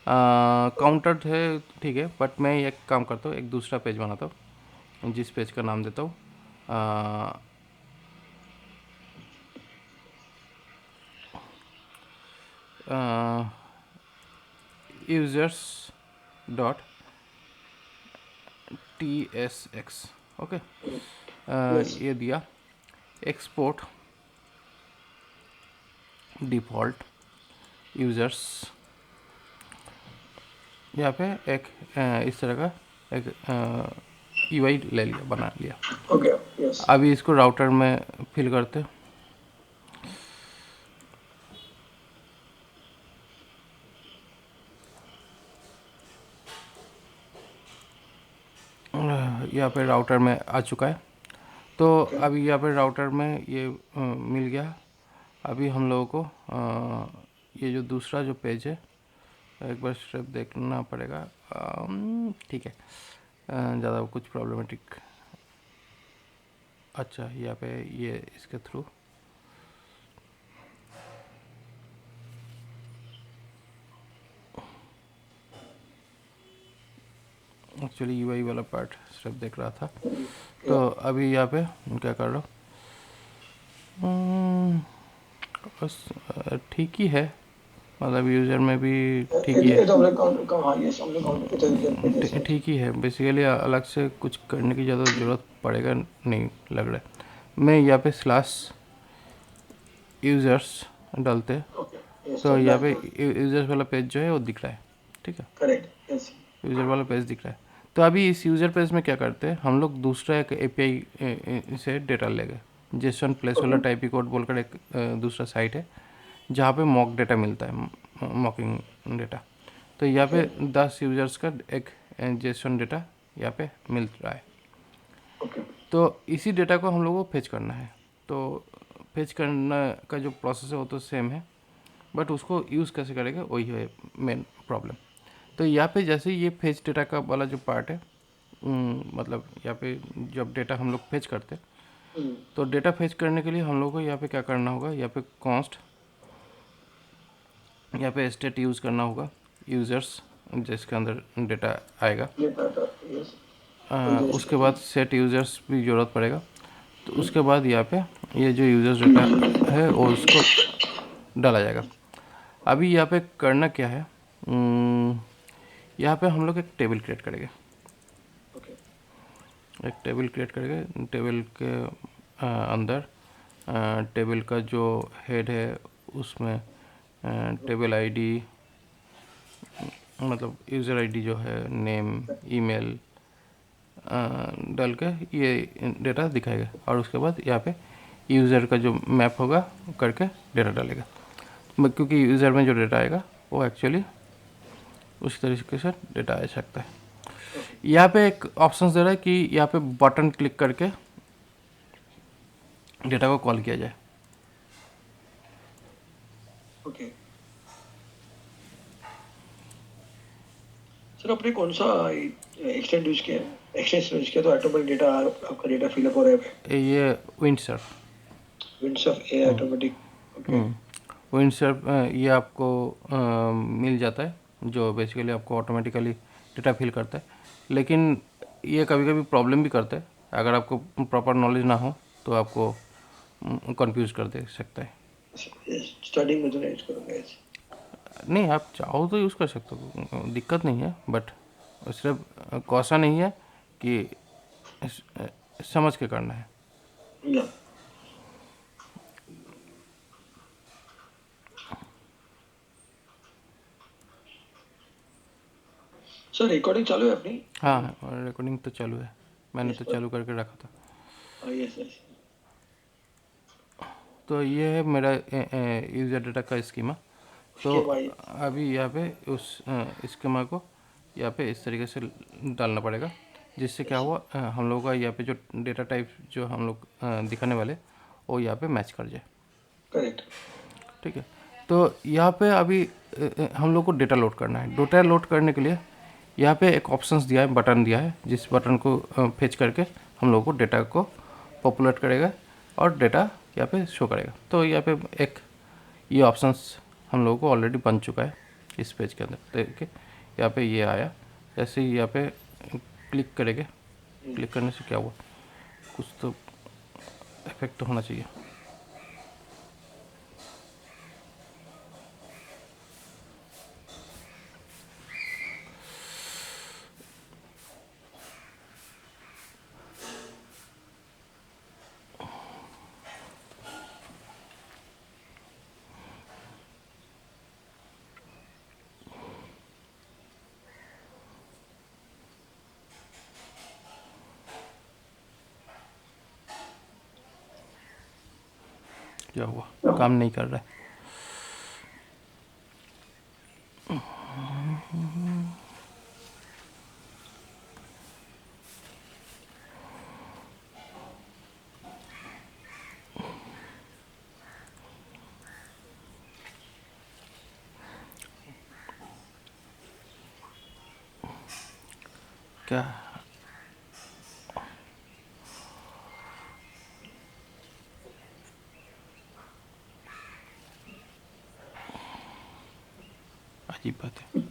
काउंटर है, ठीक है, बट मैं एक काम करता हूँ, एक दूसरा पेज बनाता हूँ, जिस पेज का नाम देता हूँ यूजर्स डॉट TSX। ओके, ये दिया एक्सपोर्ट डिफ़ॉल्ट यूज़र्स। यहाँ पे एक इस तरह का एक UI ले लिया, बना लिया। ओके यस अभी इसको राउटर में फिल करते हैं। यहाँ पे राउटर में आ चुका है। तो अभी यहाँ पे राउटर में ये मिल गया। अभी हम लोगों को ये जो दूसरा जो पेज है, एक बार स्टेप देखना पड़ेगा। ठीक है, ज़्यादा कुछ प्रॉब्लमेटिक। अच्छा, यहाँ पे ये इसके थ्रू एक्चुअली UI वाला पार्ट स्टेप देख रहा था। तो अभी यहाँ पे क्या कर रहा हूँ, बस ठीक ही है, मतलब यूज़र में भी ठीक ही है, ये तो हमने हाँ ये हमने काउंट किया। ठीक ही है। बेसिकली अलग से कुछ करने की ज़्यादा ज़रूरत पड़ेगा नहीं लग रहा है। मैं यहाँ पे स्लैश यूज़र्स डालते हैं, ओके तो यहाँ पे यूज़र्स वाला पेज जो है वो दिख रहा है। ठीक है, करेक्ट यस यूज़र वाला पेज दिख रहा है। तो अभी इस यूज़र पेज में क्या करते हैं, हम लोग दूसरा एक API से डेटा लेंगे। जेसन प्लेस वाला टाइप कोड बोलकर एक दूसरा साइट है जहाँ पे मॉक डेटा मिलता है, मॉकिंग डेटा। तो यहाँ पे 10 यूज़र्स का एक जेसन डेटा यहाँ पे मिल रहा है। ओके तो इसी डेटा को हम लोगों को फेच करना है। तो फेच करना का जो प्रोसेस है वो तो सेम है, बट उसको यूज़ कैसे करेंगे वही है मेन प्रॉब्लम। तो यहाँ पे जैसे ये फेच डेटा का वाला जो पार्ट है, मतलब यहाँ पे जब डेटा हम लोग फेच करते हैं, तो डेटा फेच करने के लिए हम लोग को यहाँ पे क्या करना होगा, यहाँ पे कॉन्स्ट, यहाँ पे स्टेट यूज़ करना होगा, यूज़र्स जिसके अंदर डेटा आएगा। यस उसके बाद सेट यूज़र्स भी ज़रूरत पड़ेगा। तो उसके बाद यहाँ पे ये जो यूज़र्स डेटा है वो उसको डाला जाएगा। अभी यहाँ पे करना क्या है, यहाँ पे हम लोग एक टेबल क्रिएट करेंगे। एक टेबल क्रिएट करेंगे। टेबल के अंदर टेबल का जो हेड है उसमें टेबल आईडी, मतलब यूज़र आईडी जो है, नेम, ईमेल डाल के ये डेटा दिखाएगा। और उसके बाद यहाँ पे यूज़र का जो मैप होगा करके डेटा डालेगा, क्योंकि यूज़र में जो डेटा आएगा वो एक्चुअली उस तरीके से डेटा आ सकता है। यहाँ पे एक ऑप्शन दे रहा है कि यहाँ पे बटन क्लिक करके डेटा को कॉल किया जाए। ओके सर, आपने कौन सा एक्सटेंड यूज किया? एक्सटेंशन यूज किया तो ऑटोमेटिक डेटा आपका डेटा फिलअप हो रहा है। ये विंडसर्फ, विंडसर्फ ए ऑटोमेटिक। ओके विंडसर्फ ये आपको मिल जाता है, जो बेसिकली आपको ऑटोमेटिकली डेटा फिल करता है। लेकिन ये कभी कभी प्रॉब्लम भी करता है। अगर आपको प्रॉपर नॉलेज ना हो तो आपको कंफ्यूज कर दे सकता है। स्टार्टिंग में तो नहीं यूज करूंगा ऐसे। नहीं, आप चाहो तो यूज़ कर सकते हो, दिक्कत नहीं है, बट सिर्फ कौसा नहीं है कि समझ के करना है। या सर रिकॉर्डिंग चालू है अपनी? हाँ, रिकॉर्डिंग तो चालू है, मैंने यस तो सर। चालू करके रखा था। Yes yes. तो ये है मेरा यूज़र डाटा का स्कीमा। तो इसके भाई। अभी यहाँ पे उस स्कीमा को यहाँ पे इस तरीके से डालना पड़ेगा, जिससे क्या हुआ, हम लोगों का यहाँ पे जो डेटा टाइप जो हम लोग दिखाने वाले, वो यहाँ पे मैच कर जाए। करेक्ट। ठीक है। तो यहाँ पे अभी हम लोग को डेटा लोड करना है। डेटा लोड करने के लिए यहाँ पे एक ऑप्शंस दिया है, बटन दिया है, जिस बटन को फेच करके हम लोग को डेटा को पॉपुलेट करेगा और डेटा यहाँ पे शो करेगा। तो यहाँ पे एक ये ऑप्शंस हम लोगों को ऑलरेडी बन चुका है इस पेज के अंदर। देखिए यहाँ पे ये आया, जैसे ही यहाँ पे क्लिक करेंगे, क्लिक करने से क्या हुआ, कुछ तो इफेक्ट तो होना चाहिए। क्या हुआ, काम नहीं कर रहा है। क्या अजीब बात है।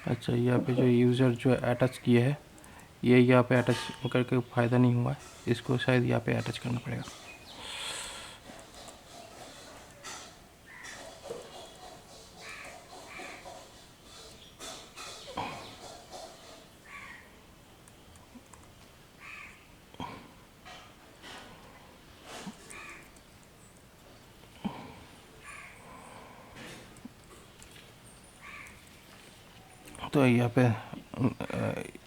अच्छा, यहाँ पे जो यूज़र जो अटैच किए है, ये यहाँ पे अटैच करके फ़ायदा नहीं हुआ है, इसको शायद यहाँ पे अटैच करना पड़ेगा। तो यहाँ पे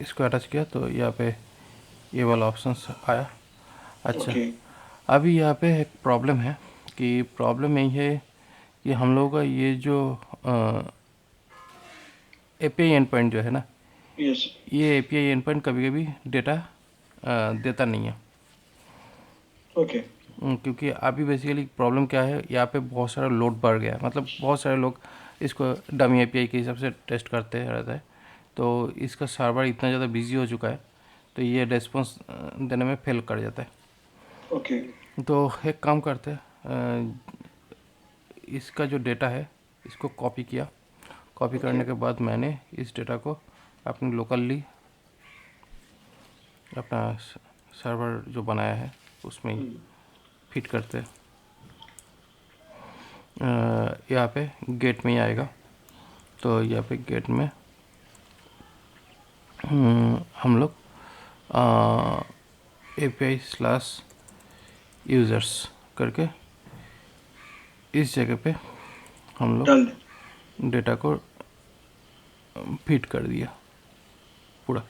इसको अटैच किया तो यहाँ पे ये वाला ऑप्शंस आया। अच्छा, ओके। अभी यहाँ पे एक प्रॉब्लम है, कि प्रॉब्लम यही है कि हम लोगों का ये जो एपीआई एंड पॉइंट जो है ना, यस। ये एपीआई एंड पॉइंट कभी कभी डेटा देता नहीं है। ओके। क्योंकि अभी बेसिकली प्रॉब्लम क्या है, यहाँ पे बहुत सारा लोड बढ़ गया है, मतलब बहुत सारे लोग इसको डमी एपीआई के हिसाब से टेस्ट करते रहता है, तो इसका सर्वर इतना ज़्यादा बिजी हो चुका है, तो ये रेस्पॉन्स देने में फेल कर जाता है। ओके। तो एक काम करते हैं, इसका जो डेटा है इसको कॉपी किया, कॉपी करने के बाद मैंने इस डेटा को अपने लोकली अपना सर्वर जो बनाया है उसमें ही फिट करते हैं। यहाँ पे गेट में ही आएगा, तो यहाँ पे गेट में हम लोग API/users करके इस जगह पे हम लोग डाल दें। डेटा को फिट कर दिया पूरा,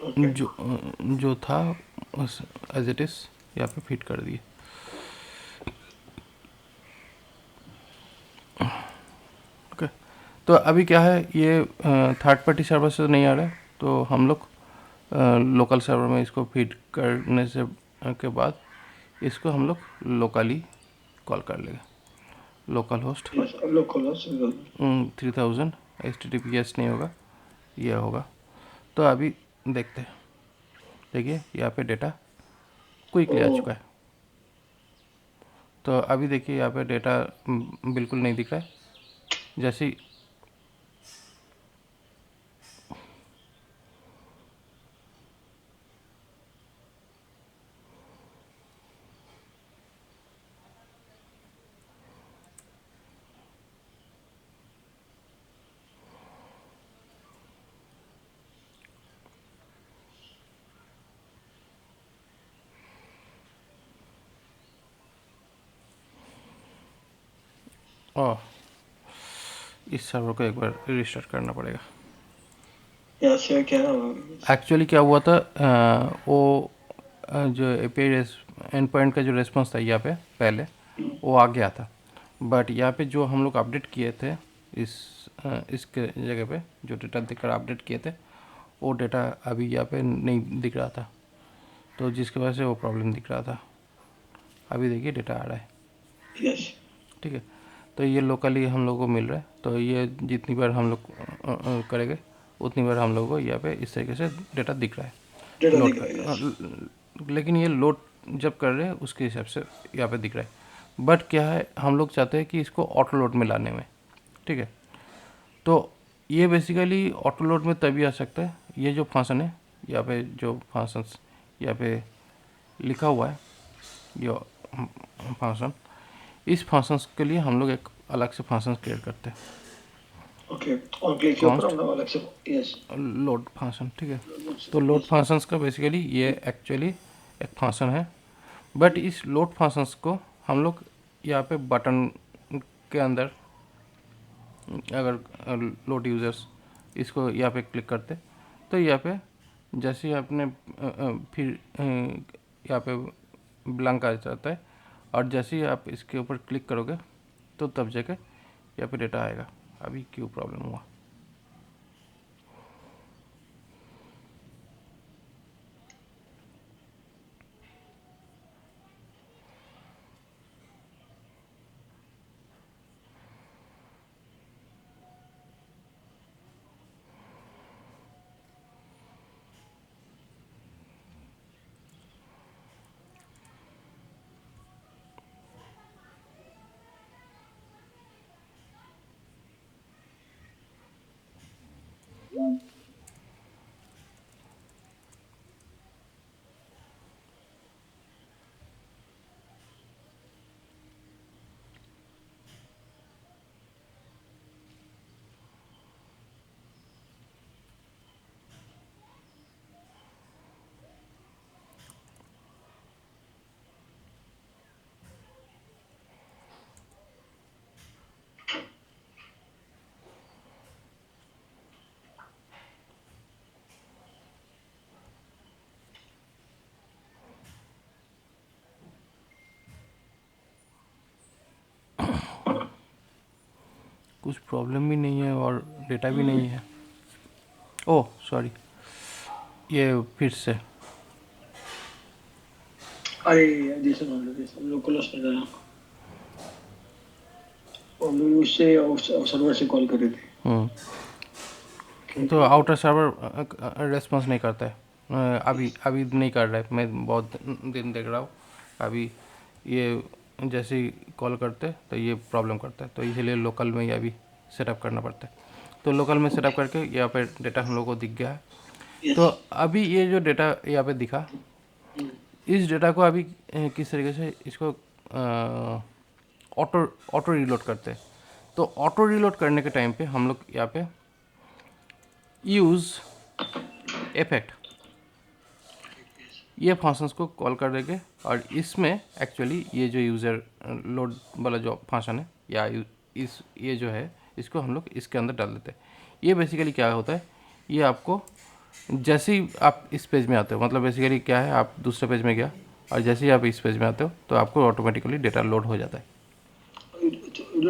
ओके। जो था एज इट इज़ यहाँ पे फिट कर दिए। ओके, तो अभी क्या है, ये थर्ड पार्टी सर्वर से नहीं आ रहा है, तो हम लोग लोकल सर्वर में इसको फीड करने से के बाद इसको हम लोग लोकली कॉल कर लेंगे। लोकल होस्ट यस लोग खोलो 3000 HTTPS नहीं होगा, ये होगा। तो अभी देखते हैं, देखिए यहाँ पे डेटा क्विकली आ चुका है। तो अभी देखिए यहाँ पे डेटा बिल्कुल नहीं दिख रहा है। जैसे ही ओह, इस सर्वर को एक बार रिस्टार्ट करना पड़ेगा। या सर क्या एक्चुअली क्या हुआ था, वो जो एपीआई एंड पॉइंट का जो रेस्पॉन्स था यहाँ पे पहले वो आ गया था, बट यहाँ पे जो हम लोग अपडेट किए थे इसके जगह पे जो डेटा देकर अपडेट किए थे वो डेटा अभी यहाँ पे नहीं दिख रहा था, तो जिसकी वजह से वो प्रॉब्लम दिख रहा था। अभी देखिए डेटा आ रहा है, यस ठीक है। तो ये लोकली हम लोग को मिल रहा है, तो ये जितनी बार हम लोग करेंगे उतनी बार हम लोग को यहाँ पे इस तरीके से डेटा दिख रहा है डेटा लोड दिख रहा है, yes. लेकिन ये लोड जब कर रहे हैं उसके हिसाब से यहाँ पे दिख रहा है। बट क्या है, हम लोग चाहते हैं कि इसको ऑटो लोड में लाने में, ठीक है। तो ये बेसिकली ऑटो लोड में तभी आ सकता है, ये जो फंक्शन है यहाँ पे, जो फंक्शंस यहाँ पे लिखा हुआ है ये फंक्शन, इस फंक्शंस के लिए हम लोग एक अलग से फंक्शन क्रिएट करते हैं, ओके और क्लिक के ऊपर हम लोग अलग से यस लोड फंक्शन, ठीक है। तो लोड फंक्शंस का बेसिकली ये एक्चुअली एक फंक्शन है, बट इस लोड फंक्शंस को हम लोग यहाँ पे बटन के अंदर अगर लोड यूज़र्स इसको यहाँ पे क्लिक करते तो यहाँ पे जैसे ही आपने फिर यहाँ पे ब्लैंक आ जाता है, और जैसे ही आप इसके ऊपर क्लिक करोगे तो तब जाके यहाँ पे डेटा आएगा। अभी क्यों प्रॉब्लम हुआ? कुछ प्रॉब्लम भी नहीं है और डेटा भी नहीं है। ओह सॉरी, ये फिर से अरे जैसे मान लो जैसे हम लोग क्लोज कर रहे हैं हम लोग उससे सर्वर से कॉल कर रहे थे तो आउटर सर्वर रेस्पॉन्स नहीं करता है। अभी अभी नहीं कर रहा है, मैं बहुत दिन देख रहा हूँ। अभी ये जैसे ही कॉल करते तो ये प्रॉब्लम करता है, तो इसीलिए लोकल में ये अभी सेटअप करना पड़ता है। तो लोकल में सेटअप करके यहाँ पे डेटा हम लोग को दिख गया है। Yes. तो अभी ये जो डेटा यहाँ पे दिखा, इस डेटा को अभी किस तरीके से इसको ऑटो रीलोड करते हैं। तो ऑटो रीलोड करने के टाइम पे हम लोग यहाँ पे यूज़ इफेक्ट ये फंक्शंस को कॉल कर देंगे, और इसमें एक्चुअली ये जो यूज़र लोड वाला जो फंक्शन है या इस ये जो है इसको हम लोग इसके अंदर डाल देते हैं। ये बेसिकली क्या होता है, ये आपको जैसे ही आप इस पेज में आते हो, मतलब बेसिकली क्या है, आप दूसरे पेज में गया और जैसे ही आप इस पेज में आते हो तो आपको ऑटोमेटिकली डेटा लोड हो जाता है।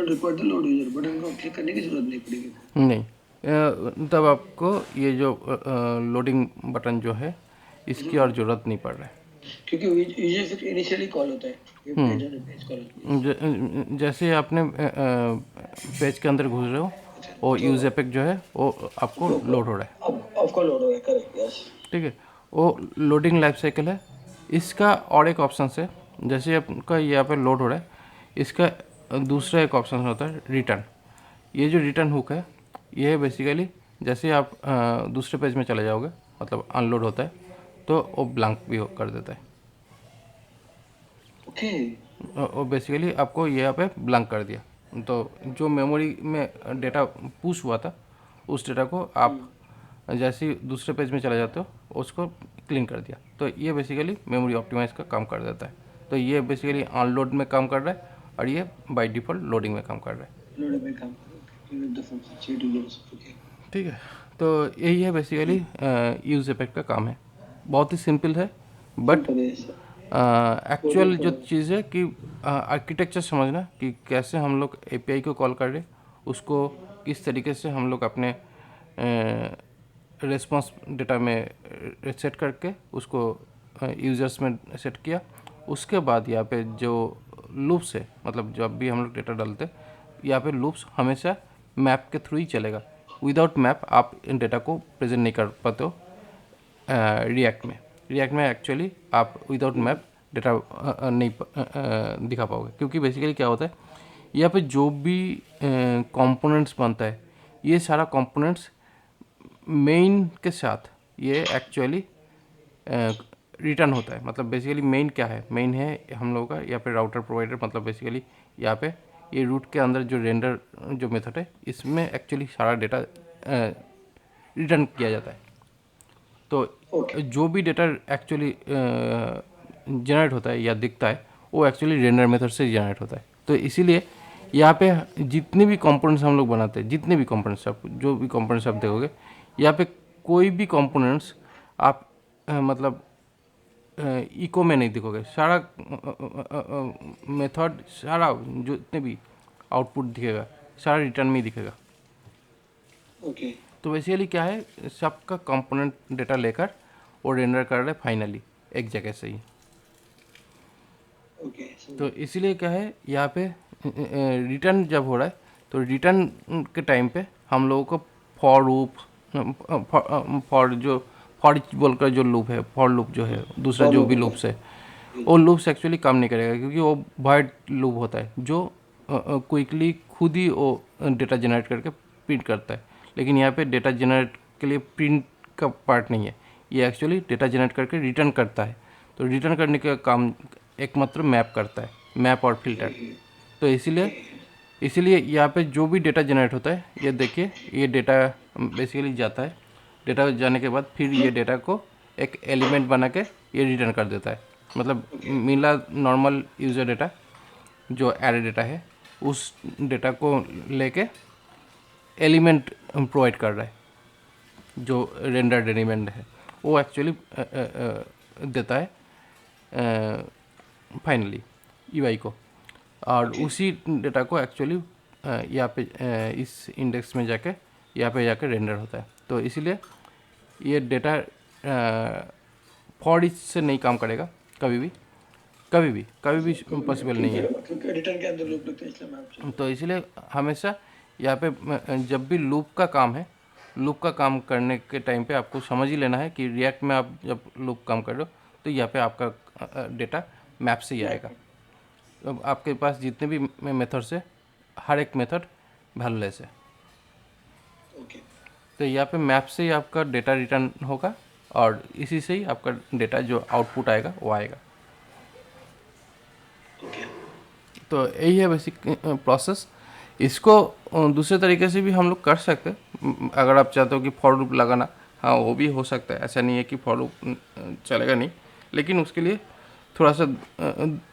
बटन को क्लिक करने की जरूरत नहीं पड़ेगी। नहीं, तब आपको ये जो लोडिंग बटन जो है इसकी और ज़रूरत नहीं पड़ रहा है, क्योंकि यूजर इनिशियली कॉल होता है, ये पेज कॉल होता है। जैसे आपने पेज के अंदर घुस रहे हो, वो यूज एपेक जो है वो आपको लोड हो रहा है। अब आपको लोड हो रहा है, करेक्ट, यस। ठीक है, वो लोडिंग लाइफ साइकिल है इसका। और एक ऑप्शन है, जैसे आपका यहाँ पे लोड हो रहा है, इसका दूसरा एक ऑप्शन होता है रिटर्न। ये जो रिटर्न हुक है ये बेसिकली जैसे आप दूसरे पेज में चले जाओगे मतलब अनलोड होता है तो वो ब्लैंक भी कर देता है। ओके। वो बेसिकली आपको यहाँ पे ब्लैंक कर दिया, तो जो मेमोरी में डेटा पुश हुआ था उस डेटा को आप जैसे ही दूसरे पेज में चले जाते हो उसको क्लीन कर दिया, तो ये बेसिकली मेमोरी ऑप्टिमाइज का काम कर देता है। तो ये बेसिकली अनलोड में काम कर रहा है और ये बाय डिफ़ॉल्ट लोडिंग में काम कर रहा है। लोड में काम करो, द फंक्शन शेड्यूलर्स। ओके। ठीक है, तो यही है बेसिकली यूज इफेक्ट का काम है। बहुत ही सिंपल है, बट सिंपल है सर। एक्चुअल जो चीज़ है कि आर्किटेक्चर समझना कि कैसे हम लोग एपीआई को कॉल कर रहे, उसको किस तरीके से हम लोग अपने रिस्पॉन्स डेटा में सेट करके उसको यूज़र्स में सेट किया। उसके बाद यहाँ पे जो लूप्स है, मतलब जब भी हम लोग डेटा डालते यहाँ पे लूप्स हमेशा मैप के थ्रू ही चलेगा। विदाउट मैप आप इन डेटा को प्रेजेंट नहीं कर पाते हो रिएक्ट में एक्चुअली आप विदाउट मैप डेटा नहीं दिखा पाओगे, क्योंकि बेसिकली क्या होता है यहाँ पे जो भी कंपोनेंट्स बनता है ये सारा कंपोनेंट्स मेन के साथ ये एक्चुअली रिटर्न होता है। मतलब बेसिकली मेन क्या है, मेन है हम लोगों का यहाँ पे राउटर प्रोवाइडर, मतलब बेसिकली यहाँ पे ये रूट के अंदर जो रेंडर जो मेथड है इसमें एक्चुअली सारा डेटा रिटर्न किया जाता है। तो जो भी डेटा एक्चुअली जनरेट होता है या दिखता है वो एक्चुअली रेंडर मेथड से जनरेट होता है। तो इसीलिए यहाँ पे जितने भी कंपोनेंट्स हम लोग बनाते हैं, जितने भी कंपोनेंट्स आप जो भी कंपोनेंट्स आप देखोगे यहाँ पे कोई भी कंपोनेंट्स आप मतलब इको में नहीं दिखोगे। सारा मेथड सारा जो जितने भी आउटपुट दिखेगा सारा रिटर्न में ही दिखेगा। ओके। तो बेसिकली क्या है, सबका कंपोनेंट डेटा लेकर वो रेंडर कर रहे हैं फाइनली एक जगह से ही। ओके। तो इसीलिए क्या है यहाँ पे रिटर्न जब हो रहा है तो रिटर्न के टाइम पे हम लोगों को फॉर लूप फॉर जो फॉर बोलकर जो लूप है, फॉर लूप जो है दूसरा जो भी लूप्स है वो लूप्स एक्चुअली काम नहीं करेगा, क्योंकि वो वाइड लूप होता है जो क्विकली खुद ही वो डेटा जनरेट करके प्रिंट करता है। लेकिन यहाँ पे डेटा जनरेट के लिए प्रिंट का पार्ट नहीं है, ये एक्चुअली डेटा जनरेट करके रिटर्न करता है। तो रिटर्न करने का काम एकमात्र मैप करता है, मैप और फिल्टर। तो इसीलिए यहाँ पे जो भी डेटा जनरेट होता है ये देखिए ये डेटा बेसिकली जाता है, डेटा जाने के बाद फिर ये डेटा को एक एलिमेंट बना के ये रिटर्न कर देता है। मतलब मिला नॉर्मल यूज़र डेटा जो एरे डेटा है उस डेटा को लेके एलिमेंट प्रोवाइड कर रहा है जो रेंडर्ड एलिमेंट है वो एक्चुअली देता है फाइनली यूआई को, और उसी डेटा को एक्चुअली यहाँ पे इस इंडेक्स में जाके यहाँ पे जाके रेंडर होता है। तो इसीलिए ये डेटा फॉर ईच से नहीं काम करेगा कभी भी पॉसिबल नहीं है। क्योंकि रिटर्न के अंदर लूप लगते हैं इसलिए मैं आपसे। तो इसीलिए हमेशा यहाँ पे जब भी लूप का काम है, लूप का काम करने के टाइम पे आपको समझ ही लेना है कि रिएक्ट में आप जब लूप काम कर रहे हो तो यहाँ पे आपका डेटा मैप से ही आएगा। तो आपके पास जितने भी मेथड्स है हर एक मेथड वैल्यूलेस है। ओके। तो यहाँ पे मैप से ही आपका डेटा रिटर्न होगा और इसी से ही आपका डेटा जो आउटपुट आएगा वो आएगा। ओके। तो यही है बेसिक प्रोसेस। इसको दूसरे तरीके से भी हम लोग कर सकते हैं, अगर आप चाहते हो कि फॉर लूप लगाना, हाँ वो भी हो सकता है। ऐसा नहीं है कि फॉर लूप चलेगा नहीं, लेकिन उसके लिए थोड़ा सा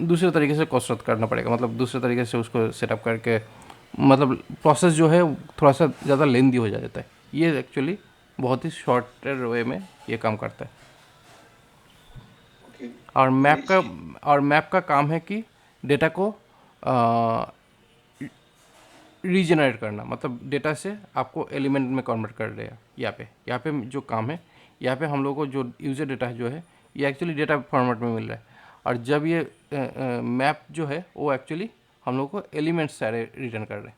दूसरे तरीके से कसरत करना पड़ेगा। मतलब दूसरे तरीके से उसको सेटअप करके मतलब प्रोसेस जो है थोड़ा सा ज़्यादा लेंदी हो जाता है। ये एक्चुअली बहुत ही शॉर्टर वे में ये काम करता है। ओके। और मैप का काम है कि डेटा को रीजनरेट करना, मतलब डेटा से आपको एलिमेंट में कन्वर्ट कर देगा। यहाँ पे जो काम है, यहाँ पे हम लोग को जो यूजर डेटा जो है ये एक्चुअली डेटा फॉर्मेट में मिल रहा है, और जब ये मैप जो है वो एक्चुअली हम लोग को एलिमेंट्स सारे रिटर्न कर रहे हैं।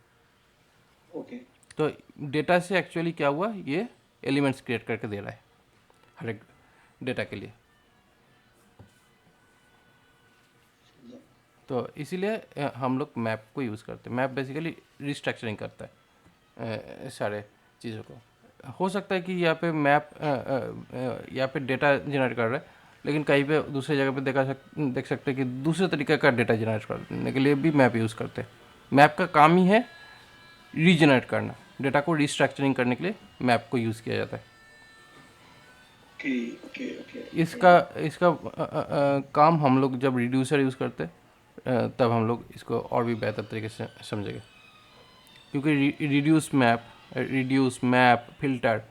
ओके। तो डेटा से एक्चुअली क्या हुआ, ये एलिमेंट्स क्रिएट करके दे रहा है हर एक डेटा के लिए। तो इसीलिए हम लोग मैप को यूज़ करते हैं। मैप बेसिकली रिस्ट्रक्चरिंग करता है सारे चीज़ों को। हो सकता है कि यहाँ पे मैप यहाँ पे डेटा जनरेट कर रहा है, लेकिन कहीं पे दूसरी जगह पे देख सकते हैं कि दूसरे तरीके का डेटा जनरेट करने के लिए भी मैप यूज़ करते हैं। मैप का काम ही है रीजनरेट करना, डेटा को रिस्ट्रक्चरिंग करने के लिए मैप को यूज़ किया जाता है। Okay okay okay. इसका इसका काम हम लोग जब रिड्यूसर यूज़ करते हैं तब हम लोग इसको और भी बेहतर तरीके से समझेंगे, क्योंकि रिड्यूस मैप फिल्टर,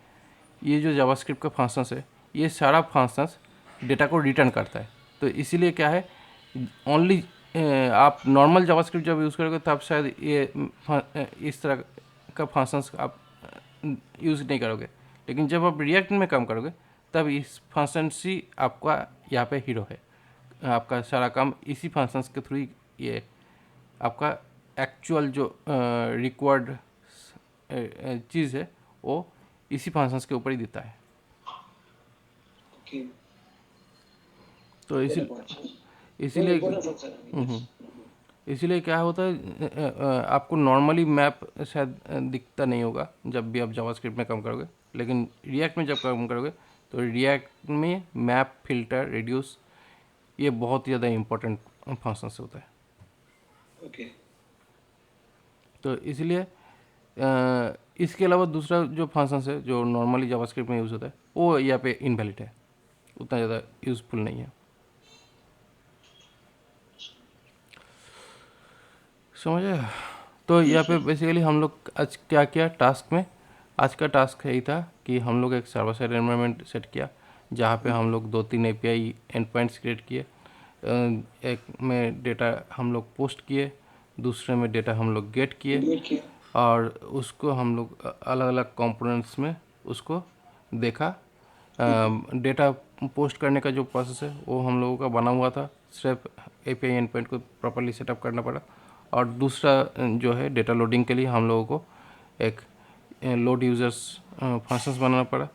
ये जो जावास्क्रिप्ट का फंक्शंस है, ये सारा फंक्शंस डेटा को रिटर्न करता है। तो इसीलिए क्या है, ओनली आप नॉर्मल जावास्क्रिप्ट जब यूज़ करोगे तब शायद ये इस तरह का फंक्शंस आप यूज़ नहीं करोगे, लेकिन जब आप रिएक्ट में काम करोगे तब इस फंक्शंस ही आपका यहाँ पे हीरो है। आपका सारा काम इसी फंक्शंस के थ्रू ही ये आपका एक्चुअल जो रिक्वायर्ड चीज़ है वो इसी फंक्शंस के ऊपर ही देता है। ओके। तो बहुत अच्छा। इसीलिए इम्पोर्टेंट फंक्शन है। इसीलिए क्या होता है, आपको नॉर्मली मैप शायद दिखता नहीं होगा जब भी आप जावास्क्रिप्ट में काम करोगे, लेकिन रिएक्ट में जब काम करोगे तो रिएक्ट में मैप फिल्टर रिड्यूस ये बहुत ही ज़्यादा इम्पोर्टेंट फंक्शंस होता है। ओके। तो इसलिए इसके अलावा दूसरा जो फंक्शंस है जो नॉर्मली जावास्क्रिप्ट में यूज़ होता है वो यहाँ पे इनवैलिड है, उतना ज़्यादा यूज़फुल नहीं है। समझे? तो यहाँ पे बेसिकली हम लोग आज क्या किया टास्क में, आज का टास्क यही था कि हम लोग एक सर्वर साइड एनवायरनमेंट सेट किया जहाँ पे हम लोग 2-3 एपीआई एंड पॉइंट्स क्रिएट किए। एक में डेटा हम लोग पोस्ट किए, दूसरे में डेटा हम लोग गेट किए, वेट किया। और उसको हम लोग अलग अलग कंपोनेंट्स में उसको देखा। डेटा पोस्ट करने का जो प्रोसेस है वो हम लोगों का बना हुआ था, सिर्फ एपीआई एंड पॉइंट को प्रॉपर्ली सेटअप करना पड़ा। और दूसरा जो है डेटा लोडिंग के लिए हम लोगों को एक लोड यूज़र्स फंक्शंस बनाना पड़ा,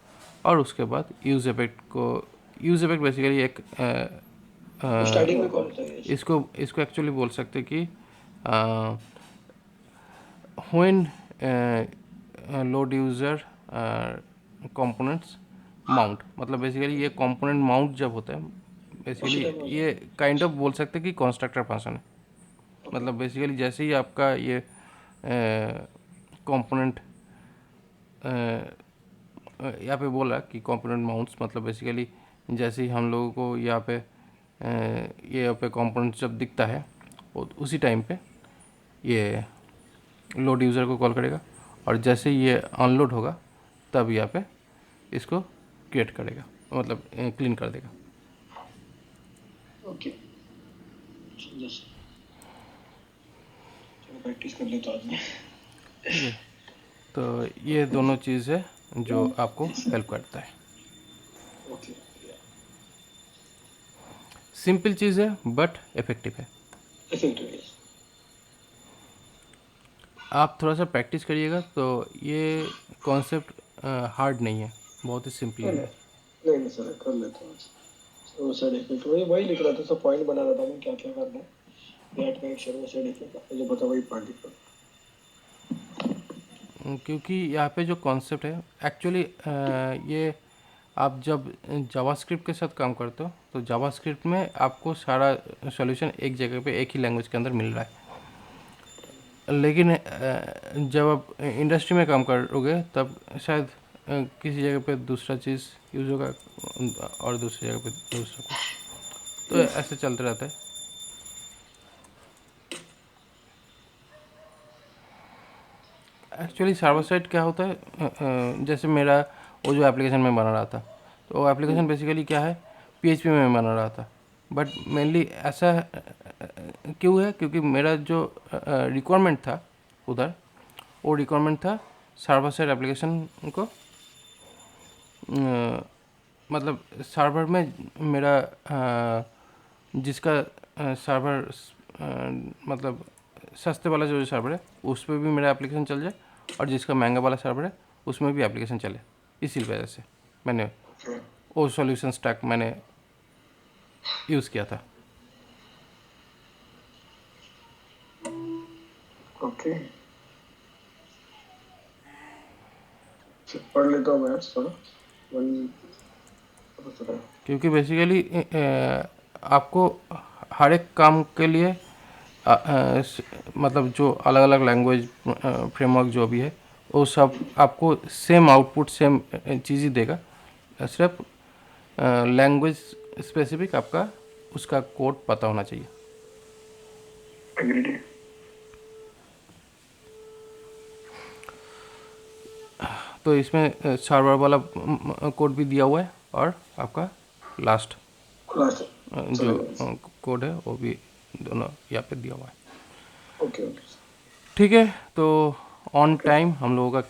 और उसके बाद यूज़ इफेक्ट बेसिकली एक स्टार्टिंग में कौन सा है? इसको एक्चुअली बोल सकते कि when load user components mount, मतलब बेसिकली ये कंपोनेंट माउंट जब होता है, बेसिकली ये काइंड ऑफ बोल सकते कि कंस्ट्रक्टर फंक्शन है। मतलब बेसिकली जैसे ही आपका ये कंपोनेंट यहाँ पे बोला कि कंपोनेंट माउंट्स, मतलब बेसिकली जैसे ही हम लोगों को यहाँ पे ये यहाँ पे कंपोनेंट जब दिखता है उसी टाइम पे ये लोड यूज़र को कॉल करेगा, और जैसे ही ये अनलोड होगा तब यहाँ पे इसको क्रिएट करेगा, मतलब क्लीन कर देगा। ओके। चलो प्रैक्टिस कर लेता हूँ आज मैं। ठीक है, तो ये दोनों चीज़ है जो आपको हेल्प करता है। ओके। सिंपल चीज़ है बट इफ़ेक्टिव है। इफेक्टिव है। आप थोड़ा सा प्रैक्टिस करिएगा तो ये कॉन्सेप्ट हार्ड नहीं है, बहुत ही सिंपल है। नहीं सर, कर लेता हूँ। सर्वर साइड इफेक्ट वही लिख रहा था, सब पॉइंट बना रहा था मैं क्या क्या करना है। रिएक्ट में एक सर्वर साइड इफेक्ट जो बता वही पॉइंट लिख रहा था। क्योंकि यहाँ पे जो कॉन्सेप्ट है एक्चुअली ये आप जब जावास्क्रिप्ट के साथ काम करते हो तो जावास्क्रिप्ट में आपको सारा सॉल्यूशन एक जगह पे एक ही लैंग्वेज के अंदर मिल रहा है, लेकिन जब आप इंडस्ट्री में काम करोगे तब शायद किसी जगह पे दूसरा चीज़ यूज़ होगा और दूसरी जगह पे दूसरा कुछ, तो ऐसे चलते रहता है। एक्चुअली सर्वर साइड क्या होता है, जैसे मेरा वो जो एप्लीकेशन में बना रहा था, तो वो एप्लीकेशन बेसिकली क्या है, पीएचपी में बना रहा था। बट मेनली ऐसा क्यों है, क्योंकि मेरा जो रिक्वायरमेंट था उधर, वो रिक्वायरमेंट था सर्वर साइड एप्लीकेशन को मतलब सर्वर में मेरा जिसका सर्वर मतलब सस्ते वाला जो सर्वर है उस पर भी मेरा एप्लीकेशन चल जाए, और जिसका महंगा वाला सर्वर है उसमें भी एप्लीकेशन चले। इसी वजह से मैंने वो सॉल्यूशन स्टैक मैंने यूज़ किया था। ओके, पढ़ लेता हूँ मैं थोड़ा। वन क्योंकि बेसिकली आपको हर एक काम के लिए मतलब जो अलग अलग लैंग्वेज फ्रेमवर्क जो भी है वो सब आपको सेम आउटपुट सेम चीज़ ही देगा। सिर्फ लैंग्वेज स्पेसिफिक आपका उसका कोड पता होना चाहिए। एग्रीड। तो इसमें सर्वर वाला कोड भी दिया हुआ है और आपका लास्ट क्लास जो चलेगा। कोड है वो भी दोनों यहाँ पे दिया हुआ है। Okay okay. ठीक है, तो ऑन ओके। टाइम हम लोगों का